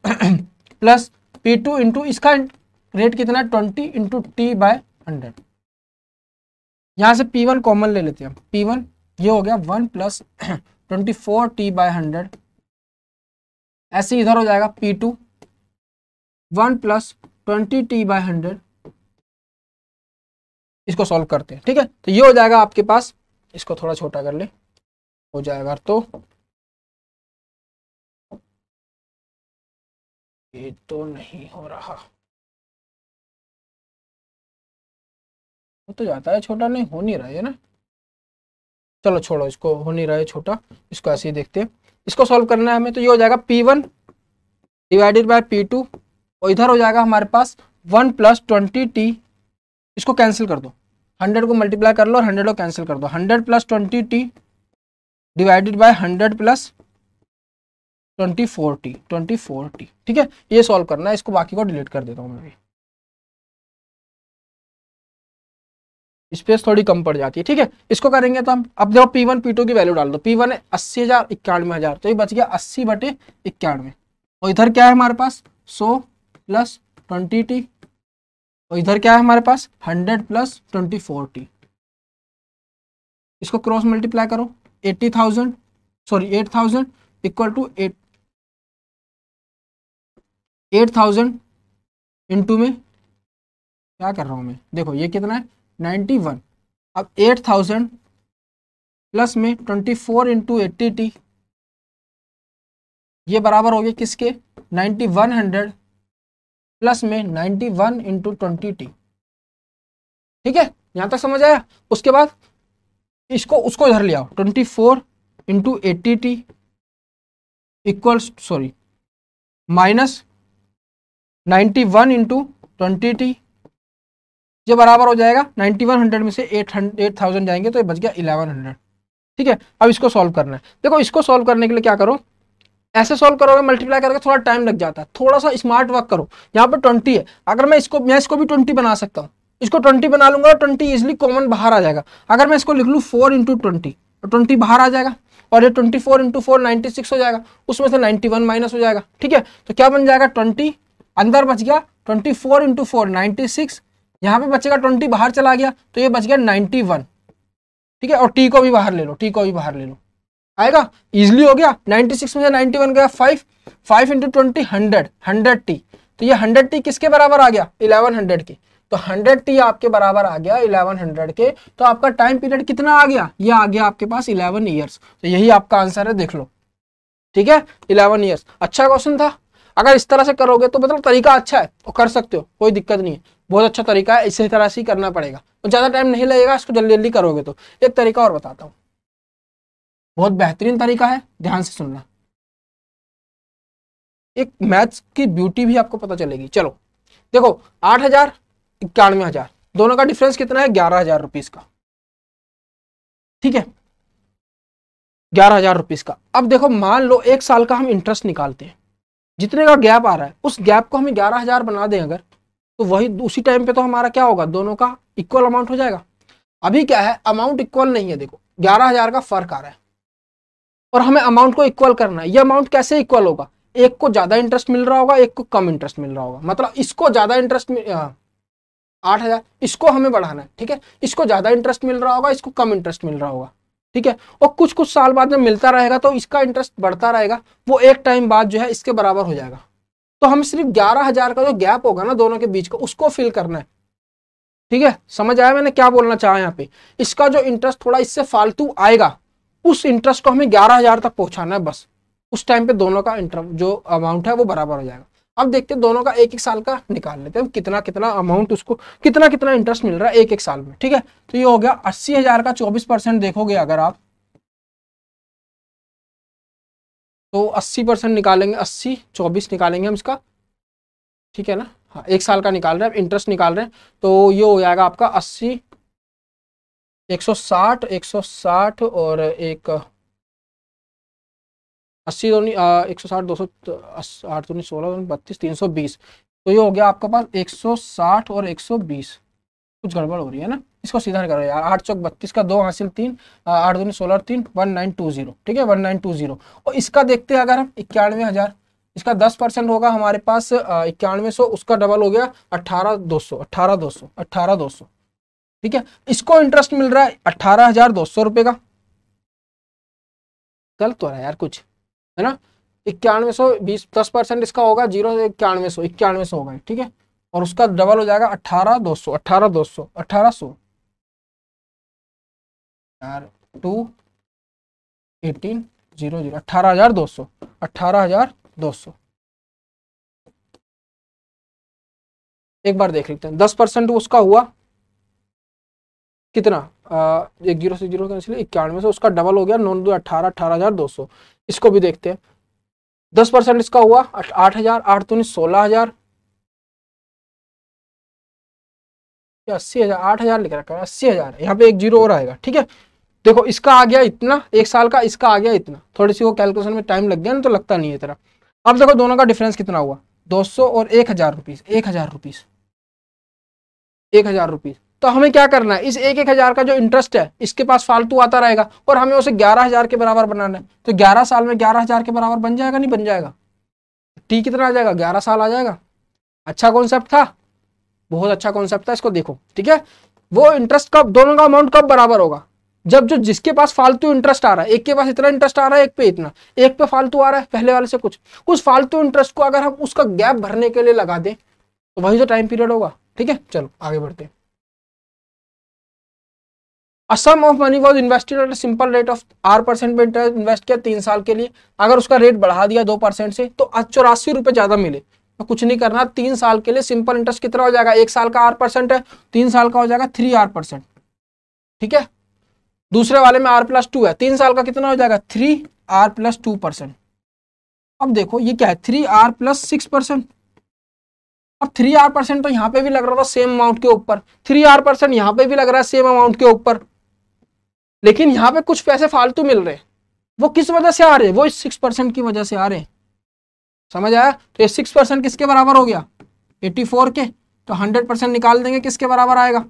प्लस P2 इंटू इसका रेट कितना है 20 इंटू टी बाय 100। यहां से P1 कॉमन ले लेते हैं, P1 ये हो गया 1 प्लस 24 टी बाय 100। ऐसे इधर हो जाएगा P2 1 प्लस 20 टी बाय 100। इसको सॉल्व करते हैं, ठीक है, तो ये हो जाएगा आपके पास, इसको थोड़ा छोटा कर ले, हो जाएगा, तो ये तो नहीं हो रहा, हो तो जाता है छोटा, नहीं हो नहीं रहा है ना, चलो छोड़ो इसको, हो नहीं रहा है छोटा, इसको ऐसे ही देखते हैं। इसको सॉल्व करना है हमें, तो ये हो जाएगा P1 डिवाइडेड बाय P2, और इधर हो जाएगा हमारे पास 1 प्लस 20 टी, इसको कैंसिल कर दो, 100 को मल्टीप्लाई कर लो और 100 को कैंसिल कर दो, 100 plus 20 T divided by 100 plus 24 T, ठीक है, ये सॉल्व करना है, इसको बाकी को डिलीट कर देता हूँ मैं भी, स्पेस थोड़ी कम पड़ जाती है, ठीक है। इसको करेंगे तो हम, अब देखो P1 P2 की वैल्यू डाल दो, P1 है 80,000, 91,000, तो ये बच गया 80/91, और इधर क्या है हमारे पास 100 प्लस 20 टी, और इधर क्या है हमारे पास 100 प्लस 24 टी। इसको क्रॉस मल्टीप्लाई करो, 8,000 इक्वल टू 8,000 इंटू में क्या कर रहा हूं मैं, देखो ये कितना है 91, अब 8,000 प्लस में 24 इंटू 80 टी, ये बराबर हो गया किसके 9100 प्लस में 91 इंटू 20 टी, ठीक है, यहां तक समझ आया। उसके बाद इसको उसको इधर ले आओ, 24 into 80 T equal minus 91 into 20 T, ये बराबर हो जाएगा 9100 में से 8,000 जाएंगे तो ये बच गया 1100, ठीक है। अब इसको सॉल्व करना है, देखो इसको सॉल्व करने के लिए क्या करो, ऐसे सॉल्व करोगे मल्टीप्लाई करके थोड़ा टाइम लग जाता है, थोड़ा सा स्मार्ट वर्क करो। यहाँ पे 20 है, अगर मैं इसको भी 20 बना सकता हूँ, इसको 20 बना लूंगा और 20 इजिली कॉमन बाहर आ जाएगा। अगर मैं इसको लिख लूँ 4 इंटू 20 तो 20 बाहर आ जाएगा, और ये 24 इंटू 4 96 हो जाएगा, उसमें से 91 माइनस हो जाएगा, ठीक है, तो क्या बन जाएगा 20 अंदर बच गया, 24 इंटू 4 96, यहाँ पे बचेगा 20 बाहर चला गया, तो ये बच गया 91, ठीक है, और टी को भी बाहर ले लो, आएगा, इजिली हो गया। 96 में से 91 गया 5 इंटू 20 100 टी, तो ये 100 टी किसके बराबर आ गया 1100 की, तो 100 टी आपके बराबर आ गया 1100 के, तो आपका टाइम पीरियड कितना आ गया, ये आ गया आपके पास 11 ईयर्स, तो यही आपका आंसर है, देख लो, ठीक है, 11 ईयर्स। अच्छा क्वेश्चन था, अगर इस तरह से करोगे तो मतलब तरीका अच्छा है और कर सकते हो, कोई दिक्कत नहीं है, बहुत अच्छा तरीका है, इसी तरह से ही करना पड़ेगा, तो ज्यादा टाइम नहीं लगेगा, इसको जल्दी जल्दी करोगे तो। एक तरीका और बताता हूँ, बहुत बेहतरीन तरीका है, ध्यान से सुनना। एक मैथ्स की ब्यूटी भी आपको पता चलेगी। चलो देखो 8,000 91,000 दोनों का डिफरेंस कितना है 11,000 रुपीज का, ठीक है 11,000 रुपीज का। अब देखो मान लो 1 साल का हम इंटरेस्ट निकालते हैं, जितने का गैप आ रहा है उस गैप को हमें 11,000 बना दें अगर, तो वही उसी टाइम पे तो हमारा क्या होगा, दोनों का इक्वल अमाउंट हो जाएगा। अभी क्या है अमाउंट इक्वल नहीं है, देखो 11,000 का फर्क आ रहा है और हमें अमाउंट को इक्वल करना है। ये अमाउंट कैसे इक्वल होगा, एक को ज्यादा इंटरेस्ट मिल रहा होगा एक को कम इंटरेस्ट मिल रहा होगा, मतलब इसको ज्यादा इंटरेस्ट 8,000 इसको हमें बढ़ाना है, ठीक है इसको ज्यादा इंटरेस्ट मिल रहा होगा इसको कम इंटरेस्ट मिल रहा होगा, ठीक है और कुछ कुछ साल बाद में मिलता रहेगा तो इसका इंटरेस्ट बढ़ता रहेगा, वो एक टाइम बाद जो है इसके बराबर हो जाएगा। तो हमें सिर्फ 11,000 का जो गैप होगा ना दोनों के बीच का उसको फिल करना है, ठीक है समझ आया मैंने क्या बोलना चाहा यहाँ पे। इसका जो इंटरेस्ट थोड़ा इससे फालतू आएगा उस इंटरेस्ट को हमें 11,000 तक पहुंचाना है बस, उस टाइम पे दोनों का जो अमाउंट है वो बराबर हो जाएगा। अब देखते हैं दोनों का एक एक साल का निकाल लेते हैं कितना कितना अमाउंट उसको कितना कितना इंटरेस्ट मिल रहा है एक एक साल में, ठीक है तो ये हो गया 80,000 का 24% देखोगे अगर आप तो 80% निकालेंगे, 80 24 निकालेंगे हम इसका, ठीक है ना हाँ 1 साल का निकाल रहे हैं इंटरेस्ट निकाल रहे हैं तो ये हो जाएगा आपका 80 160 और एक 80 दोनी 160 200 8 दूनी 16 32 320 तो ये हो गया आपका पास 160 और 120। कुछ गड़बड़ हो रही है ना, इसको सीधा करो यार 8 चौक 32 का 2 हासिल 3 8 दूनी 16 3 1920, ठीक है 1920। और इसका देखते हैं अगर हम 91,000 इसका 10% होगा हमारे पास 9100, उसका डबल हो गया 18,200, ठीक है इसको इंटरेस्ट मिल रहा है 18,200 रुपए का, गलत तो रहा है यार कुछ है ना 9100 20 10% इसका होगा 0 से 9100 होगा ठीक है और उसका डबल हो जाएगा 18,200 यार 218,0 18,200 एक बार देख लेते हैं 10% उसका हुआ कितना एक 0 से 0 इसलिए 91 से उसका डबल हो गया 9 2 18 18,200। इसको भी देखते हैं 10% इसका हुआ 8,000 8 दूनी 16,000 80,000 8,000 लिख रखा है 80,000 यहाँ पे एक जीरो और आएगा, ठीक है देखो इसका आ गया इतना 1 साल का, इसका आ गया इतना, थोड़ी सी वो कैलकुलेशन में टाइम लग गया ना तो लगता नहीं है तेरा। अब देखो दोनों का डिफरेंस कितना हुआ 200 और 1,000 रुपीज 1,000 रुपीज। तो हमें क्या करना है इस 1,000 का जो इंटरेस्ट है इसके पास फालतू आता रहेगा और हमें उसे 11,000 के बराबर बनाना है। तो 11 साल में 11,000 के बराबर बन जाएगा नहीं बन जाएगा, टी कितना आ जाएगा 11 साल आ जाएगा। अच्छा कॉन्सेप्ट था, बहुत अच्छा कॉन्सेप्ट था, इसको देखो ठीक है। वो इंटरेस्ट कब दोनों का अमाउंट कब बराबर होगा, जब जो जिसके पास फालतू इंटरेस्ट आ रहा है, एक के पास इतना इंटरेस्ट आ रहा है एक पे इतना, एक पे फालतू आ रहा है पहले वाले से कुछ, उस फालतू इंटरेस्ट को अगर हम उसका गैप भरने के लिए लगा दें तो वही तो टाइम पीरियड होगा, ठीक है चलो आगे बढ़ते हैं। A sum of money was invested at a simple rate of R% पे इन्वेस्ट किया 3 साल के लिए, अगर उसका रेट बढ़ा दिया 2% से तो 84 रुपए ज्यादा मिले तो कुछ नहीं करना, 3 साल के लिए सिंपल इंटरेस्ट कितना हो जाएगा, 1 साल का R% है 3 साल का हो जाएगा 3R%, ठीक है दूसरे वाले में R+2 है 3 साल का कितना हो जाएगा 3R+2%। अब देखो ये क्या है 3R+6%, अब 3R% तो यहाँ पे भी लग रहा था सेम अमाउंट के ऊपर, 3R% यहाँ पे भी लग रहा है सेम अमाउंट के ऊपर, लेकिन यहाँ पे कुछ पैसे फालतू मिल रहे हैं, वो किस वजह से आ रहे हैं, वो इस 6% की वजह से आ रहे हैं, समझ आया। तो ये 6% किसके बराबर हो गया 84 के, तो 100% निकाल देंगे किसके बराबर आएगा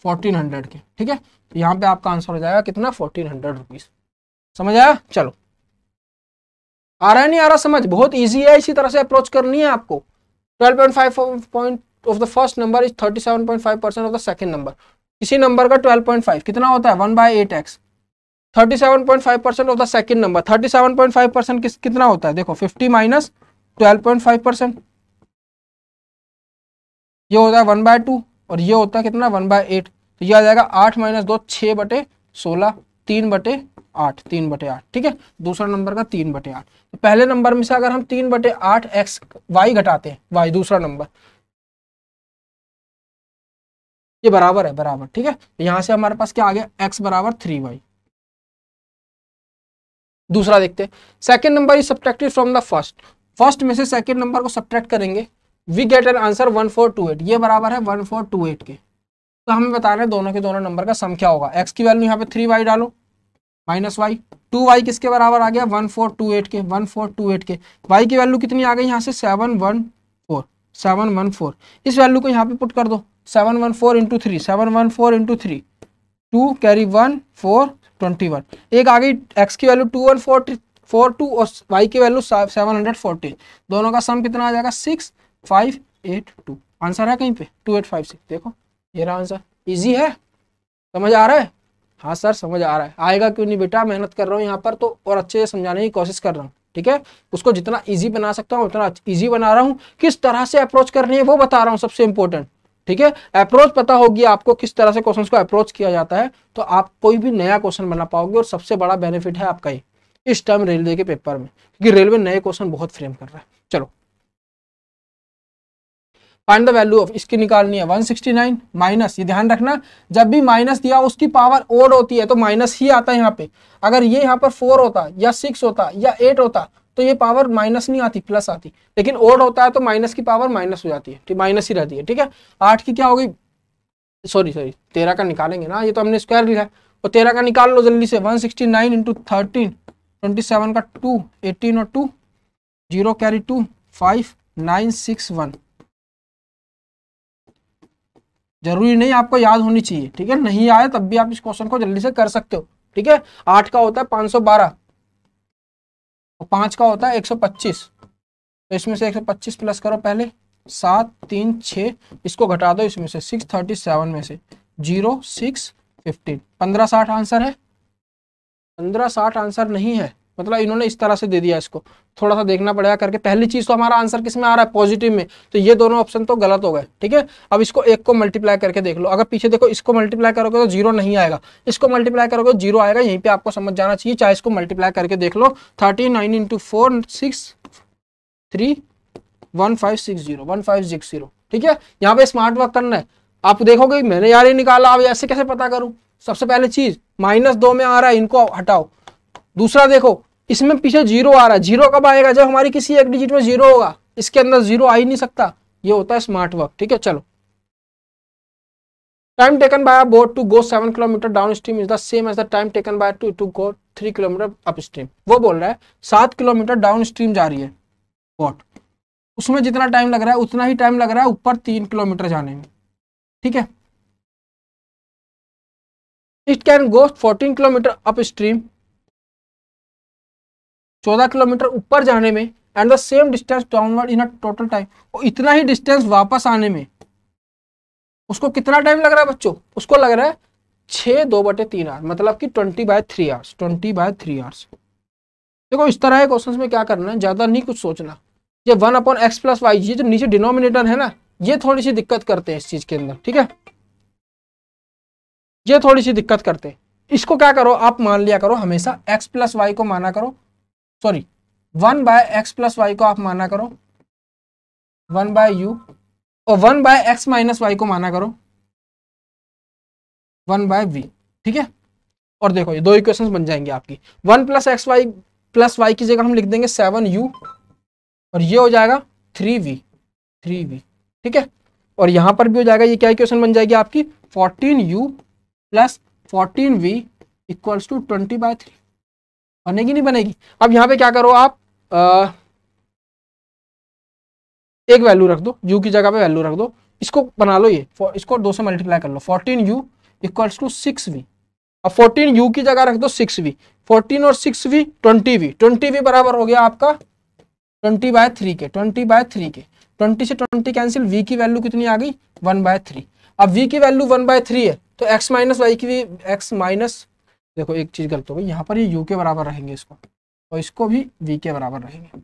1400 के, ठीक है तो यहाँ पे आपका आंसर हो जाएगा कितना 1400 रुपीज, समझ आया। चलो आ रहा है नहीं आ रहा समझ, बहुत इजी है, इसी तरह से अप्रोच करनी है आपको। 12.5 point of the first number is 37.5% of the second number, किसी नंबर का 12.5 कितना होता है 1/8x, 37.5% of the second number 37.5% कितना होता है देखो 50 माइनस 12.5%, ये होता है 1/2 और ये होता है कितना 1/8, तो ये आ जाएगा 8 - 2 6/16 3/8 3/8, ठीक है दूसरा नंबर का 3/8। तो पहले नंबर में से अगर हम 3/8 x y घटाते हैं y दूसरा नंबर, ये बराबर है बराबर, ठीक है यहां से हमारे पास क्या आ गया x बराबर 3y। दूसरा देखते हैं, second number is subtracted from the first, first में से सेकंड नंबर को सब्ट्रैक्ट करेंगे, वी गेट एन आंसर 1428, ये बराबर है 1428 के। तो हमें बताना है दोनों के दोनों नंबर का सम क्या होगा। एक्स की वैल्यू यहाँ पे 3y डालो माइनस वाई, 2y किसके बराबर आ गया 1428 के, 1428 के। y की वैल्यू कितनी आ गई यहाँ से 714, इस वैल्यू को यहाँ पे पुट कर दो, 714 इंटू 3, 714 इंटू 3, 2 कैरी 1 4 21, एक आ गई x की वैल्यू 2142 और y की वैल्यू 740, दोनों का सम कितना आ जाएगा 6582। आंसर है कहीं पे 2856, देखो ये रहा आंसर। इजी है, समझ आ रहा है? हाँ सर समझ आ रहा है, आएगा क्यों नहीं बेटा, मेहनत कर रहा हूँ यहाँ पर तो और अच्छे से समझाने की कोशिश कर रहा हूँ, ठीक है। उसको जितना इजी बना सकता हूँ उतना इजी बना रहा हूँ, किस तरह से अप्रोच करनी है वो बता रहा हूँ, सबसे इंपॉर्टेंट, ठीक है। अप्रोच पता होगी आपको किस तरह से क्वेश्चंस को अप्रोच किया जाता है, तो आप कोई भी नया क्वेश्चन बना पाओगे, और सबसे बड़ा बेनिफिट है आपका ये इस टाइम रेलवे के पेपर में, क्योंकि रेलवे नए क्वेश्चन बहुत फ्रेम कर रहा है। चलो फाइंड द वैल्यू ऑफ, इसकी निकालनी है 169 माइनस, ये ध्यान रखना जब भी माइनस दिया उसकी पावर ओड होती है तो माइनस ही आता है यहाँ पे। अगर ये यहाँ पर 4 होता या 6 होता या 8 होता तो ये पावर माइनस नहीं आती, प्लस आती, लेकिन ओड होता है तो माइनस की पावर माइनस हो जाती है, ठीक, माइनस ही रहती है, ठीक है। 8 की क्या हो गई, सॉरी 13 का निकालेंगे ना, ये तो हमने स्क्वायर लिया है, और 13 का निकाल लो जल्दी से, 169 इंटू 13, 27 का 2, 18 और 2 0 कैरी 2 5 9 6 1। जरूरी नहीं आपको याद होनी चाहिए, ठीक है, नहीं आए तब भी आप इस क्वेश्चन को जल्दी से कर सकते हो, ठीक है। 8 का होता है 512 और 5 का होता है 125, तो इसमें से 125 प्लस करो पहले, 7 3 6, इसको घटा दो इसमें से 637 में से 0 6 15, 1560 आंसर है। 1560 आंसर नहीं है, मतलब इन्होंने इस तरह से दे दिया, इसको थोड़ा सा देखना पड़ेगा करके। पहली चीज तो हमारा आंसर किस में आ रहा है, पॉजिटिव में, तो ये दोनों ऑप्शन तो गलत हो गए, ठीक है। अब इसको एक को मल्टीप्लाई करके देख लो, अगर पीछे देखो इसको मल्टीप्लाई करोगे तो 0 नहीं आएगा, इसको मल्टीप्लाई करोगे तो 0 आएगा, यहीं पे आपको समझ जाना चाहिए, चाहे इसको मल्टीप्लाई करके देख लो। 39 इंटू 4 6 3 1560 1560, ठीक है। यहाँ पे स्मार्ट वर्क करना है, आप देखोगे मैंने यार ये निकाला, अब ऐसे कैसे पता करूं। सबसे पहले चीज -2 में आ रहा है, इनको हटाओ। दूसरा देखो इसमें पीछे 0 आ रहा है, 0 कब आएगा, जब हमारी किसी एक डिजिट में 0 होगा, इसके अंदर 0 आ ही नहीं सकता, ये होता है स्मार्ट वर्क, ठीक है। चलो time taken by a boat to go 7 kilometre downstream is the same as the time taken by to go 3 kilometre upstream. वो बोल रहा है 7 किलोमीटर डाउन स्ट्रीम जा रही है बोट, उसमें जितना टाइम लग रहा है उतना ही टाइम लग रहा है ऊपर 3 किलोमीटर जाने में, ठीक है। It can go 14 kilometre up stream, 14 kilometre ऊपर जाने में, and the same distance downward in a total time, और इतना ही डिस्टेंस वापस आने में उसको कितना टाइम लग रहा है बच्चों, उसको लग रहा है 6 2/3 आवर्स, मतलब कि 20/3 आवर्स, 20/3 आवर्स। देखो इस तरह के क्वेश्चंस में क्या करना है, ज्यादा नहीं कुछ सोचना, ये 1/x + y, ये जो नीचे डिनोमिनेटर है ना, ये थोड़ी सी दिक्कत करते हैं इस चीज के अंदर, ठीक है, ये थोड़ी सी दिक्कत करते हैं। इसको क्या करो, आप मान लिया करो हमेशा x + y को माना करो, सॉरी 1/x + y को आप माना करो 1/u, और 1/x - y को माना करो 1/v, ठीक है। और देखो ये दो इक्वेशंस बन जाएंगे आपकी, 1 + xy + y की जगह हम लिख देंगे 7u, और ये हो जाएगा 3v, ठीक है। और यहां पर भी हो जाएगा, ये क्या इक्वेशन बन जाएगी आपकी 14u + 14v = 20/3, बनेगी नहीं बनेगी। अब यहाँ पे क्या करो आप, एक वैल्यू रख दो, u की जगह पे वैल्यू रख दो, इसको बना लो, ये इसको 2 से मल्टीप्लाई कर लो, 14u = 6v, अब 14u की जगह रख दो 6v, 14 और 6v 20v, 20v बराबर हो गया आपका 20/3 के, 20/3 के, 20 से 20 कैंसिल, v की वैल्यू कितनी आ गई 1/3। अब v की वैल्यू 1/3 है तो x - y की भी देखो एक चीज गलत हो गई, यहाँ पर ये u के बराबर रहेंगे इसको, और इसको भी v के बराबर रहेंगे।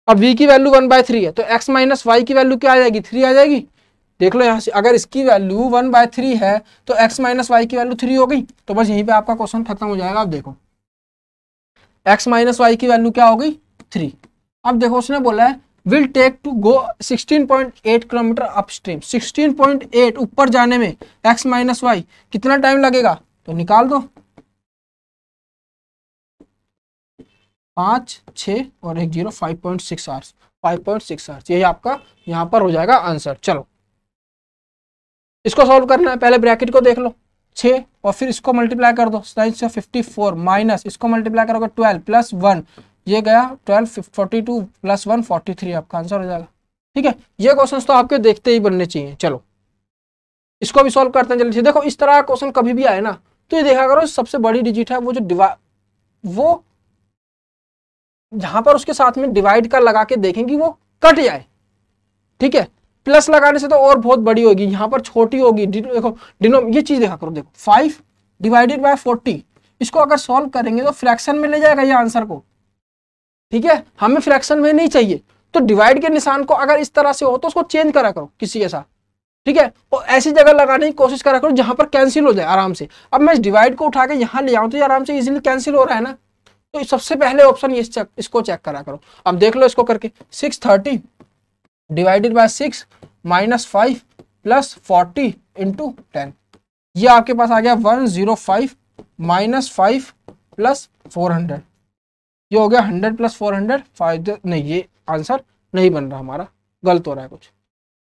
अब v की वैल्यू 1/3 है तो x - y की वैल्यू क्या आ जाएगी 3 आ जाएगी। देख लो यहाँ से, अगर इसकी वैल्यू 1/3 है तो x - y की वैल्यू 3 हो गई, तो बस यहीं पे आपका क्वेश्चन खत्म हो जाएगा। अब देखो x - y की वैल्यू क्या हो गई 3। अब देखो उसने बोला है will take to go 16.8 kilometre upstream, 16.8 ऊपर जाने में x - y कितना टाइम लगेगा, तो निकाल दो। 5 6 और 1 0 5.6 आवर्स, 5.6 आवर्स, यही आपका यहाँ पर हो जाएगा आंसर। चलो इसको सॉल्व करना है, पहले ब्रैकेट को देख लो 6 और फिर इसको मल्टीप्लाई कर दो 9 से 54 माइनस इसको मल्टीप्लाई करोगे 12 प्लस 1, ये गया 12 42 प्लस 1 43, आपका आंसर हो जाएगा। ठीक है, ये क्वेश्चन तो आपके देखते ही बनने चाहिए। चलो इसको भी सॉल्व करते हैं जल्दी से। देखो इस तरह का क्वेश्चन कभी भी आए ना तो ये देखा करो सबसे बड़ी डिजिट है वो जो वो जहां पर उसके साथ में डिवाइड का लगा के देखेंगे वो कट जाए। ठीक है, प्लस लगाने से तो और बहुत बड़ी होगी, यहाँ पर छोटी होगी। देखो ये चीज देखा करो, देखो 5 डिवाइडेड बाय 40, इसको अगर सॉल्व करेंगे तो फ्रैक्शन में ले जाएगा ये आंसर को। ठीक है, हमें फ्रैक्शन में नहीं चाहिए, तो डिवाइड के निशान को अगर इस तरह से हो तो उसको चेंज करा करो किसी के साथ। ठीक है, और ऐसी जगह लगाने की कोशिश करा करो जहां पर कैंसिल हो जाए आराम से। अब मैं इस डिवाइड को उठा के यहाँ ले आऊं तो आराम से इजीली कैंसिल हो रहा है ना, तो सबसे पहले ऑप्शन ये इसको चेक करा करो। अब देख लो इसको करके 630 divided by 6 minus 5 plus 40 into 10, ये आपके पास आ गया 105 माइनस 5 प्लस 400, ये हो गया 100 प्लस 400 5 नहीं, ये आंसर नहीं बन रहा हमारा, गलत हो रहा है कुछ।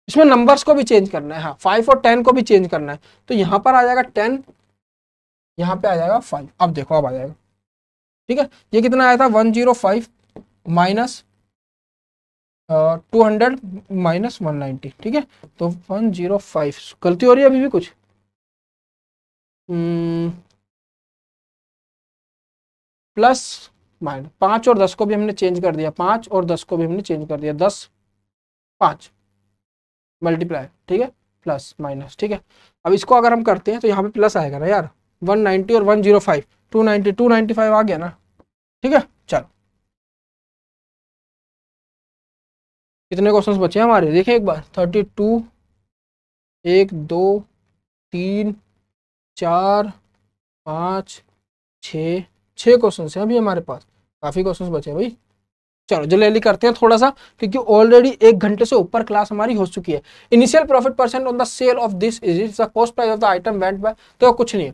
इसमें नंबर्स को भी चेंज करना है, हाँ 5 और 10 को भी चेंज करना है, तो यहाँ पर आ जाएगा 10, यहाँ पे आ जाएगा 5। अब देखो अब आ जाएगा। ठीक है, ये कितना आया था 105 माइनस 200 माइनस 190। ठीक है, तो 105, गलती हो रही है अभी भी कुछ, प्लस माइनस 5 और 10 को भी हमने चेंज कर दिया, 5 और 10 को भी हमने चेंज कर दिया, 10 5 मल्टीप्लाई। ठीक है, प्लस माइनस। ठीक है, अब इसको अगर हम करते हैं तो यहाँ पे प्लस आएगा ना यार, 190 और 105 290 295 आ गया ना। ठीक है, चलो कितने क्वेश्चंस बचे हैं हमारे, देखिए एक बार 32 1 2 3 4 5 6 क्वेश्चन है अभी हमारे पास, काफी क्वेश्चंस बचे हैं भाई। चलो जल्दी करते हैं थोड़ा सा, क्योंकि ऑलरेडी 1 घंटे से ऊपर क्लास हमारी हो चुकी है। Initial profit percent on the sale of this is the cost price of the item went by, तो कुछ नहीं है,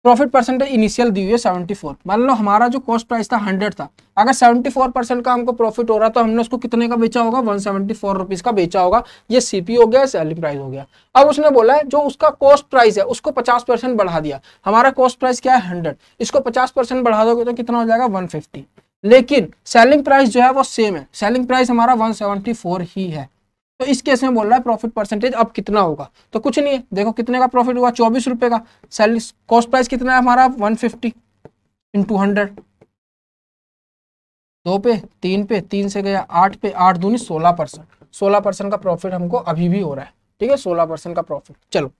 प्रॉफिट परसेंटेज इनिशियल दी हुई है 74। मान लो हमारा जो कॉस्ट प्राइस था 100 था, अगर 74% का हमको प्रॉफिट हो रहा तो हमने उसको कितने का बेचा होगा, 174 रुपीज का बेचा होगा। ये सीपी हो गया, सेलिंग प्राइस हो गया। अब उसने बोला है जो उसका कॉस्ट प्राइस है उसको 50% बढ़ा दिया, हमारा कॉस्ट प्राइस क्या है 100, इसको 50% बढ़ा दोगे तो कितना हो जाएगा 150, लेकिन सेलिंग प्राइस जो है वो सेम है, सेलिंग प्राइस हमारा 174 ही है। तो इस केस में बोल रहा है प्रॉफिट परसेंटेज अब कितना होगा, तो कुछ नहीं है, देखो कितने का प्रॉफिट हुआ 24 रुपए का, सेल कॉस्ट प्राइस कितना है हमारा 150 इंटू 100, 2 पे 3 पे 3 से गया 8 पे 8 दूनी 16%, 16% का प्रॉफिट हमको अभी भी हो रहा है। ठीक है, 16% का प्रॉफिट। चलो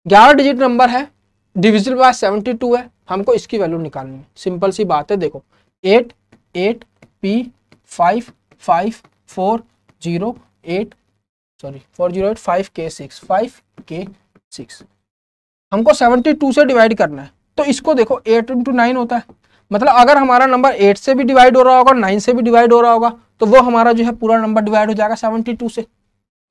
11 डिजिट नंबर है, डिविजिबल बाय 72 है, हमको इसकी वैल्यू निकालनी है। सिंपल सी बात है, देखो 8 8 P 5 5 4 0 8 सॉरी 408 5K6 5K6, हमको 72 से डिवाइड करना है, तो इसको देखो 8 इंटू 9 होता है, मतलब अगर हमारा नंबर 8 से भी डिवाइड हो रहा होगा 9 से भी डिवाइड हो रहा होगा तो वो हमारा जो है पूरा नंबर डिवाइड हो जाएगा 72 से,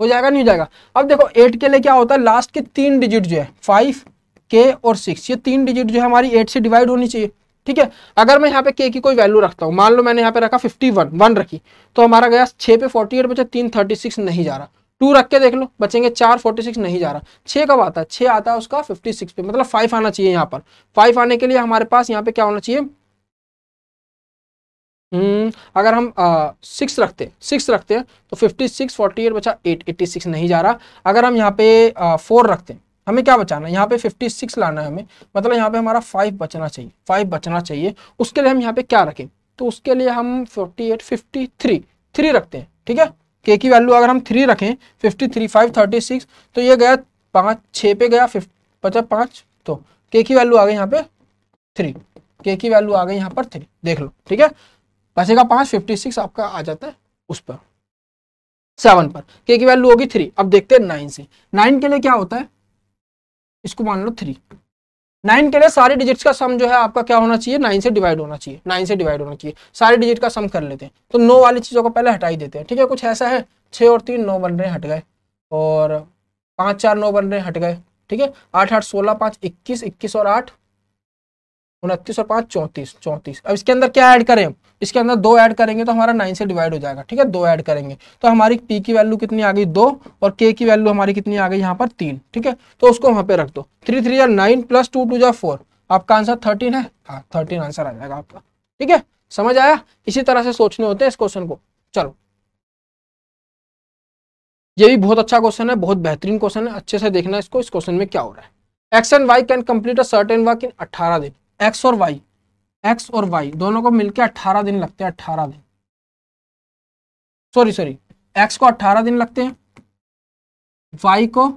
हो जाएगा नहीं हो जाएगा। अब देखो 8 के लिए क्या होता है, लास्ट के 3 डिजिट जो है 5 K और 6, ये 3 डिजिट जो है हमारी 8 से डिवाइड होनी चाहिए। ठीक है, अगर मैं यहाँ पे K की कोई वैल्यू रखता हूँ, मान लो मैंने यहाँ पे रखा 51 1 रखी, तो हमारा गया 6 पे 48 बचा, 3 36 नहीं जा रहा, 2 रख के देख लो बचेंगे 4 46 नहीं जा रहा, 6 कब आता है, 6 आता है उसका 56 पे, मतलब 5 आना चाहिए यहाँ पर। 5 आने के लिए हमारे पास यहाँ पे क्या होना चाहिए, अगर हम 6 रखते हैं तो 56 48 बचा 8 86 नहीं जा रहा। अगर हम यहाँ पे 4 रखते हैं, हमें क्या बचाना है, यहाँ पे 56 लाना है हमें, मतलब यहाँ पे हमारा 5 बचना चाहिए, 5 बचना चाहिए। उसके लिए हम यहाँ पे क्या रखें, तो उसके लिए हम 48 53 3 रखते हैं। ठीक है, के की वैल्यू अगर हम 3 रखें 53 5 36, तो ये गया 5 6 पे गया 5, तो के की वैल्यू आ गई यहाँ पे 3, के की वैल्यू आ गई यहाँ पर 3, देख लो। ठीक है, बचेगा 5 56 आपका आ जाता है उस पर 7 पर, के की वैल्यू होगी 3। अब देखते हैं 9 से, 9 के लिए क्या होता है, इसको मान लो 3, 9 के लिए सारे डिजिट्स का सम जो है आपका क्या होना चाहिए, 9 से डिवाइड होना चाहिए, 9 से डिवाइड होना चाहिए, सारे डिजिट का सम कर लेते हैं, तो 9 वाली चीजों को पहले हटा ही देते हैं। ठीक है, कुछ ऐसा है 6 और 3 9 बन रहे हट गए, और 5 4 9 बन रहे हट गए। ठीक है, 8 8 16 5 21 21 और 8 29 और 5 34, 34। अब इसके अंदर क्या ऐड करें, इसके अंदर 2 ऐड करेंगे तो हमारा 9 से डिवाइड हो जाएगा, ठीक है। 2 ऐड करेंगे तो हमारी पी की वैल्यू कितनी आ गई 2, और के की वैल्यू हमारी कितनी आ गई यहाँ पर 3, ठीक है। तो उसको वहां पे रख दो, 3 3 9 प्लस 2 2 4, आपका आंसर 13 है। हाँ 13 आंसर आ जाएगा आपका, ठीक है। समझ आया, इसी तरह से सोचने होते हैं इस क्वेश्चन को। चलो ये भी बहुत अच्छा क्वेश्चन है, बहुत बेहतरीन क्वेश्चन है, अच्छे से देखना इसको। इस क्वेश्चन में क्या हो रहा है, X and Y can complete a certain work in 18 दिन। एक्स और वाई दोनों को मिलकर 18 दिन लगते हैं, 18 दिन, सॉरी एक्स को 18 दिन लगते हैं, वाई को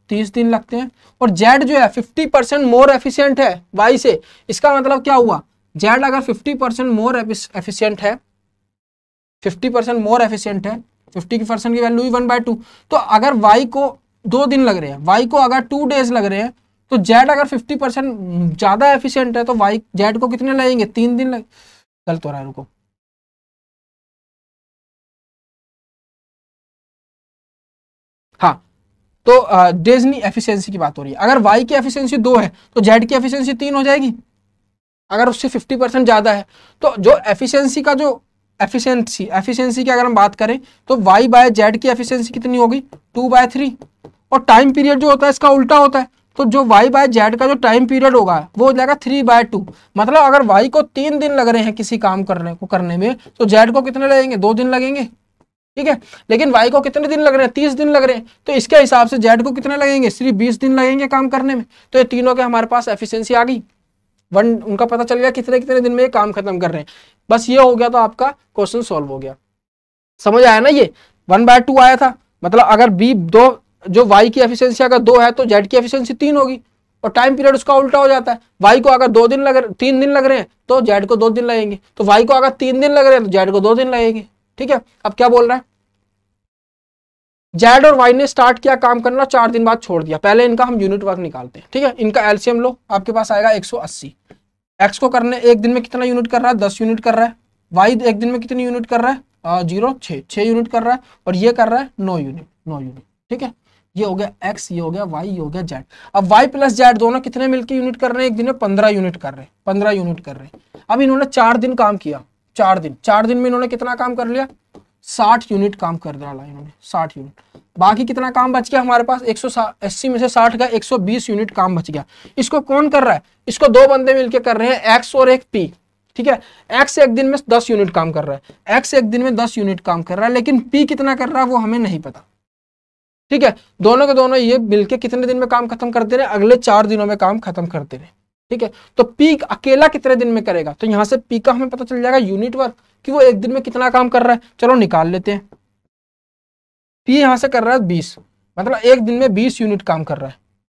30 दिन लगते हैं, और जेड जो है 50% मोर एफिशिएंट है वाई से। इसका मतलब क्या हुआ, जेड अगर 50% मोर एफिशिएंट है, 50% मोर एफिशिएंट है, 50% की वैल्यू ही 1/2। तो अगर वाई को 2 दिन लग रहे हैं, वाई को अगर 2 डेज लग रहे हैं, तो जेड अगर 50% ज्यादा एफिशिएंट है तो वाई जेड को कितने लगेंगे, 3 दिन लगे। गलत हो रहा है, रुको। हाँ तो डेज नहीं, एफिशिएंसी की बात हो रही है। अगर वाई की एफिशिएंसी 2 है तो जेड की एफिशिएंसी 3 हो जाएगी, अगर उससे 50% ज्यादा है। तो जो एफिशिएंसी का जो एफिशिएंसी की अगर हम बात करें तो वाई बाय जेड की एफिशिएंसी कितनी होगी, 2/3। और टाइम पीरियड जो होता है इसका उल्टा होता है, तो जो वाई बाय जेड का जो टाइम पीरियड होगा वो हो जाएगा 3/2। मतलब अगर वाई को 3 दिन लग रहे हैं किसी काम करने में, तो जेड को कितने लगेंगे, 2 दिन लगेंगे, ठीक है। लेकिन वाई को कितने दिन लग रहे हैं, 30 दिन लग रहे हैं, तो इसके हिसाब से जेड को कितने लगेंगे, सिर्फ 20 दिन लगेंगे काम करने में। तो ये तीनों के हमारे पास एफिशिएंसी आ गई, उनका पता चल गया कितने कितने दिन में ये काम खत्म कर रहे हैं। बस ये हो गया तो आपका क्वेश्चन सॉल्व हो गया। समझ आया ना, ये 1/2 आया था, मतलब अगर बी 2, जो वाई की एफिशिएंसी अगर 2 है तो जेड की एफिशिएंसी 3 होगी, और टाइम पीरियड उसका उल्टा हो जाता है। वाई को अगर 3 दिन लग रहे हैं तो जेड को 2 दिन लगेंगे, तो वाई को अगर 3 दिन लग रहे हैं तो जेड को 2 दिन लगेंगे, ठीक है। अब क्या बोल रहा है, जेड और वाई ने स्टार्ट किया काम करना, 4 दिन बाद छोड़ दिया। पहले इनका हम यूनिट वर्क निकालते हैं, ठीक है। इनका एलसीएम लो, आपके पास आएगा 180। एक्स को करने एक दिन में कितना यूनिट कर रहा है, 10 यूनिट कर रहा है। वाई एक दिन में कितनी यूनिट कर रहा है, 6 यूनिट कर रहा है, और ये कर रहा है 9 यूनिट, ठीक है। ये हो गया एक्स, ये हो गया वाई, ये हो गया जेड। अब वाई प्लस जेड दोनों कितने मिलकर यूनिट कर रहे हैं, एक दिन में 15 यूनिट कर रहे हैं, 15 यूनिट कर रहे हैं। अब इन्होंने 4 दिन काम किया, 4 दिन में इन्होंने कितना काम कर लिया, 60 यूनिट काम कर डाला इन्होंने, 60 यूनिट। बाकी कितना काम बच गया हमारे पास, 180 में से 60 का 120 यूनिट काम बच गया। इसको कौन कर रहा है, इसको 2 बंदे मिलके कर रहे हैं, एक्स और एक पी, ठीक है। एक्स एक दिन में 10 यूनिट काम कर रहा है, एक्स एक दिन में 10 यूनिट काम कर रहा है, लेकिन पी कितना कर रहा है वो हमें नहीं पता, ठीक है। दोनों के दोनों ये मिलके कितने दिन में काम खत्म करते रहे, अगले 4 दिनों में काम खत्म करते रहे, ठीक है। तो पी अकेला कितने दिन में करेगा, तो यहां से पी का हमें पता चल जाएगा यूनिट वर्क, कि वो एक दिन में कितना काम कर रहा है। चलो निकाल लेते हैं, पी यहां से कर रहा है 20, मतलब एक दिन में 20 यूनिट काम कर रहा है,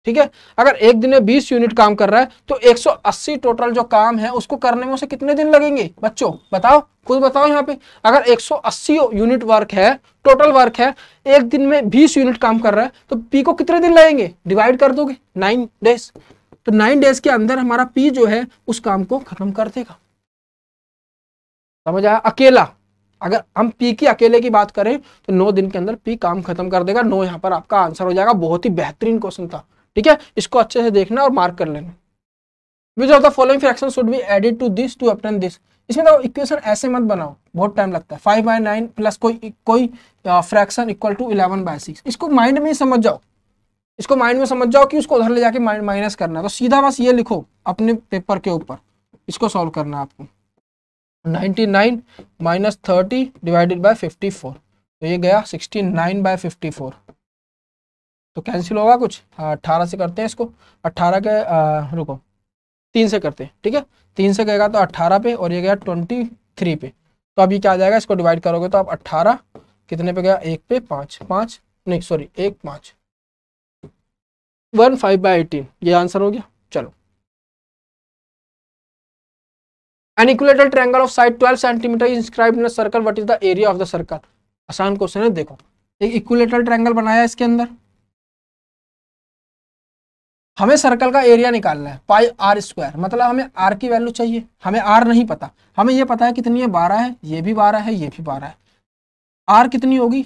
ठीक है। अगर एक दिन में 20 यूनिट काम कर रहा है तो 180 टोटल जो काम है उसको करने में उसे कितने दिन लगेंगे, बच्चों बताओ, खुद बताओ। यहाँ पे अगर 180 यूनिट वर्क है, टोटल वर्क है, एक दिन में 20 यूनिट काम कर रहा है, तो पी को कितने दिन लगेंगे, डिवाइड कर दोगे 9 डेज। तो 9 डेज के अंदर हमारा पी जो है उस काम को खत्म कर देगा। समझ आया, अकेला, अगर हम पी की अकेले की बात करें तो 9 दिन के अंदर पी काम खत्म कर देगा। 9 यहाँ पर आपका आंसर हो जाएगा। बहुत ही बेहतरीन क्वेश्चन था, ठीक है। इसको अच्छे से देखना और मार्क कर लेना। Which of the following fraction should be added to this to obtain this. इसमें तो इक्वेशन ऐसे मत बनाओ, बहुत टाइम लगता है। 5/9 प्लस कोई फ्रैक्शन इक्वल टू 11/6। इसको माइंड में ही समझ जाओ, इसको माइंड में समझ जाओ कि उसको उधर ले जाके माइनस करना है। तो सीधा बस ये लिखो अपने पेपर के ऊपर, इसको सॉल्व करना है आपको। 99 माइनस 30 डिवाइडेड बाय 54, तो ये गया 69/54। तो कैंसिल होगा कुछ, 18 से करते हैं इसको, 18 के रुको 3 से करते हैं, ठीक है। 3 से गएगा तो 18 पे, और ये गया 23 पे। तो अभी क्या आ जाएगा, इसको डिवाइड करोगे तो आप 18 कितने पे गया, 1 पे 5 नहीं सॉरी 1 5 15/18, ये आंसर हो गया। चलो, An equilateral triangle of side 12 cm is inscribed in a circle. What is the area of the circle? आसान क्वेश्चन है। देखो एक इक्विलेटरल ट्रायंगल बनाया है, इसके अंदर हमें सर्कल का एरिया निकालना है, पाई आर स्क्वायर। मतलब हमें आर की वैल्यू चाहिए, हमें आर नहीं पता, हमें ये पता है कितनी है, 12 है, ये भी 12 है, ये भी 12 है। आर कितनी होगी,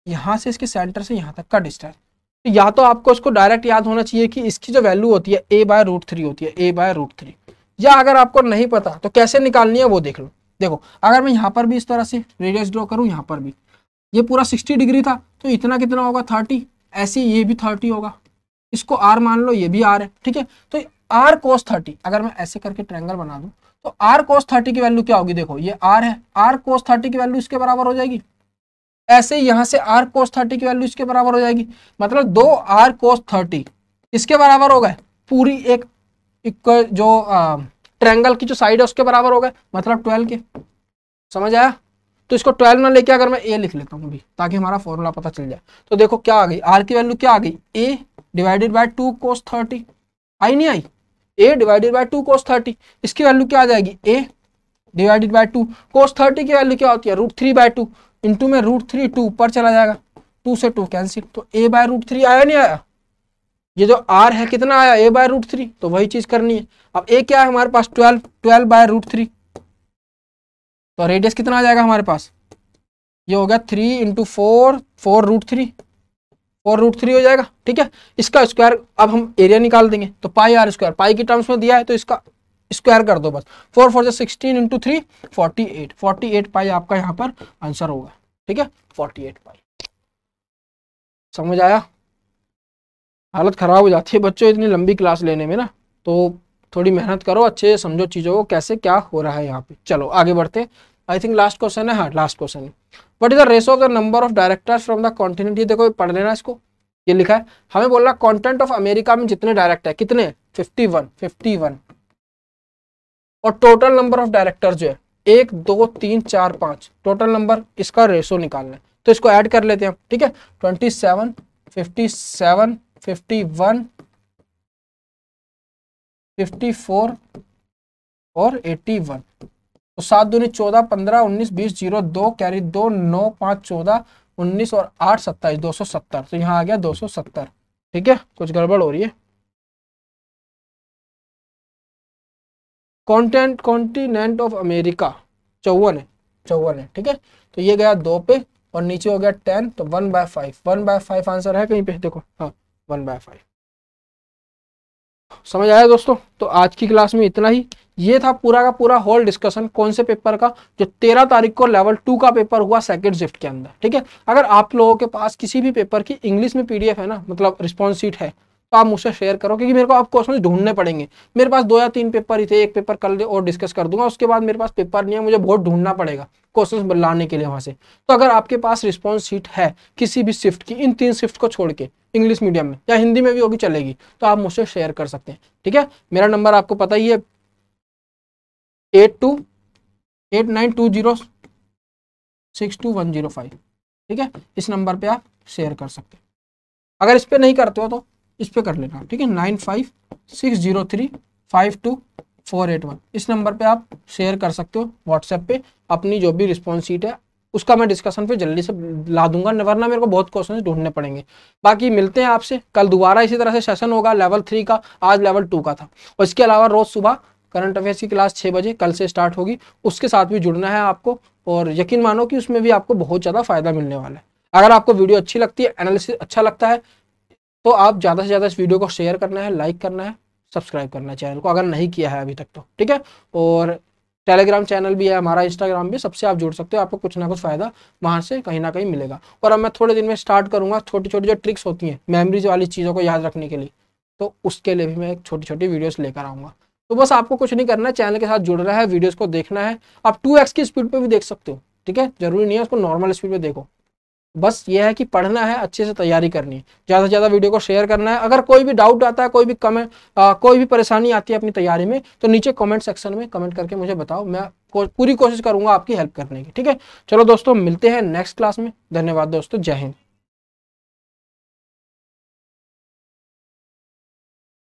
यहां से इसके सेंटर से यहां तक का डिस्टेंस। तो या तो आपको इसको डायरेक्ट याद होना चाहिए कि इसकी जो वैल्यू होती है a/√3 होती है, a/√3। या अगर आपको नहीं पता तो कैसे निकालनी है वो देख लो। देखो अगर मैं यहाँ पर भी इस तरह से रेडियस ड्रॉ करूँ, यहाँ पर भी ये पूरा 60 डिग्री था तो इतना कितना होगा 30, ऐसे ये भी 30 होगा, इसको r मान लो, ये भी r है, ठीक है। तो r cos 30 अगर मैं ऐसे करके ट्रायंगल बना दूं तो r cos 30 की वैल्यू क्या होगी, देखो ये r है, r cos 30 की वैल्यू इसके बराबर हो जाएगी, ऐसे ही यहाँ से r cos 30 की वैल्यू इसके बराबर हो जाएगी, मतलब 2r cos 30 इसके बराबर हो गए, पूरी एक जो ट्रायंगल की जो साइड है उसके बराबर हो गए, मतलब 12 के। समझ आया? तो इसको 12 ना लेके अगर मैं a लिख लेता हूँ अभी ताकि हमारा फॉर्मूला पता चल जाए, तो देखो क्या आ गई, r की वैल्यू क्या आ गई, a डिवाइडेड बाय 2 cos 30, आई नहीं आई, a डिवाइडेड बाय 2 cos 30, इसकी वैल्यू क्या आ जाएगी, a डिवाइडेड बाय 2 cos 30 की वैल्यू क्या होती है, √3/2, इंटू में √3, 2 ऊपर चला जाएगा, 2 से 2 कैंसिल, तो a बाय √3 आया नहीं आया, ये जो r है कितना आया, a बाय √3, तो वही चीज करनी है। अब a क्या है हमारे पास 12 बाय √3, तो रेडियस कितना आ जाएगा हमारे पास, ये हो गया 3 × 4, 4√3 हो जाएगा, ठीक है। इसका स्क्वायर अब हम एरिया निकाल देंगे, तो πr², पाई की टर्म्स में दिया है तो इसका स्क्वायर कर दो बस, 4 4 16 × 3 48 पाई आपका यहाँ पर आंसर होगा, ठीक है, 48 पाई। समझ आया? हालत खराब हो जाती है बच्चों इतनी लंबी क्लास लेने में ना, तो थोड़ी मेहनत करो, अच्छे से समझो चीज़ों को कैसे क्या हो रहा है यहाँ पे। चलो आगे बढ़ते, आई थिंक लास्ट क्वेश्चन है, हाँ लास्ट क्वेश्चन है, what is the ratio of the number of directors from the continent, ये देखो पढ़ लेना इसको, ये लिखा है हमें बोल रहा कॉन्टिनेंट ऑफ अमेरिका में जितने डायरेक्ट है कितने, 51 और टोटल नंबर ऑफ डायरेक्टर जो है 1 2 3 4 5, टोटल नंबर, इसका रेशो निकालना है, तो इसको ऐड कर लेते हैं हम, ठीक है। 27 57 51 54 और 81, तो 7 दूनी 14 15 19 20 0 2 कैरी 2 9 5 14 19 और 8 27 270, तो यहाँ आ गया 270, ठीक है। कुछ गड़बड़ हो रही है, कॉन्टिनेंट ऑफ अमेरिका 54 है, ठीक है। तो ये गया 2 पे और नीचे हो गया 10, तो 1/5 आंसर है कहीं पे, देखो हाँ 1/5। समझ आया दोस्तों? तो आज की क्लास में इतना ही, ये था पूरा का पूरा होल डिस्कशन कौन से पेपर का, जो 13 तारीख को लेवल 2 का पेपर हुआ सेकंड शिफ्ट के अंदर, ठीक है। अगर आप लोगों के पास किसी भी पेपर की इंग्लिश में पीडीएफ है ना, मतलब रिस्पॉन्स शीट है, तो आप मुझसे शेयर करो, क्योंकि मेरे को अब क्वेश्चन ढूंढने पड़ेंगे। मेरे पास 2 या 3 पेपर ही थे, एक पेपर कल और डिस्कस कर दूंगा, उसके बाद मेरे पास पेपर नहीं है, मुझे बहुत ढूंढना पड़ेगा क्वेश्चन लाने के लिए वहां से। तो अगर आपके पास रिस्पॉन्स शीट है किसी भी शिफ्ट की, इन 3 शिफ्ट को छोड़ के, इंग्लिश मीडियम में या हिंदी में भी होगी चलेगी, तो आप मुझसे शेयर कर सकते हैं, ठीक है। मेरा नंबर आपको पता ही है 828920622105, ठीक है। इस नंबर पे आप शेयर कर सकते हैं, अगर इस पे नहीं करते हो तो इस पे कर लेना, ठीक है। 9560352481, इस नंबर पे आप शेयर कर सकते हो व्हाट्सएप पे अपनी जो भी रिस्पॉन्स शीट है, उसका मैं डिस्कशन पे जल्दी से ला दूंगा, वरना मेरे को बहुत क्वेश्चन ढूंढने पड़ेंगे। बाकी मिलते हैं आपसे कल, दोबारा इसी तरह से सेशन होगा लेवल 3 का, आज लेवल 2 का था। और इसके अलावा रोज सुबह करंट अफेयर्स की क्लास 6 बजे कल से स्टार्ट होगी, उसके साथ भी जुड़ना है आपको, और यकीन मानो कि उसमें भी आपको बहुत ज़्यादा फायदा मिलने वाला है। अगर आपको वीडियो अच्छी लगती है, एनालिसिस अच्छा लगता है, तो आप ज़्यादा से ज़्यादा इस वीडियो को शेयर करना है, लाइक करना है, सब्सक्राइब करना है चैनल को अगर नहीं किया है अभी तक तो, ठीक है। और टेलीग्राम चैनल भी है हमारा, इंस्टाग्राम भी, सबसे आप जुड़ सकते हो, आपको कुछ ना कुछ फायदा वहाँ से कहीं ना कहीं मिलेगा। और अब मैं थोड़े दिन में स्टार्ट करूँगा छोटी छोटी जो ट्रिक्स होती हैं मेमोरीज वाली चीज़ों को याद रखने के लिए, तो उसके लिए भी मैं एक छोटी छोटी वीडियोस लेकर आऊँगा। तो बस आपको कुछ नहीं करना है, चैनल के साथ जुड़ना है, वीडियोस को देखना है। आप 2x की स्पीड पे भी देख सकते हो, ठीक है, जरूरी नहीं है उसको नॉर्मल स्पीड पे देखो, बस ये है कि पढ़ना है, अच्छे से तैयारी करनी है, ज़्यादा से ज़्यादा वीडियो को शेयर करना है। अगर कोई भी डाउट आता है, कोई भी कमेंट, कोई भी परेशानी आती है अपनी तैयारी में, तो नीचे कमेंट सेक्शन में कमेंट करके मुझे बताओ, मैं पूरी कोशिश करूंगा आपकी हेल्प करने की, ठीक है। चलो दोस्तों, मिलते हैं नेक्स्ट क्लास में। धन्यवाद दोस्तों, जय हिंद।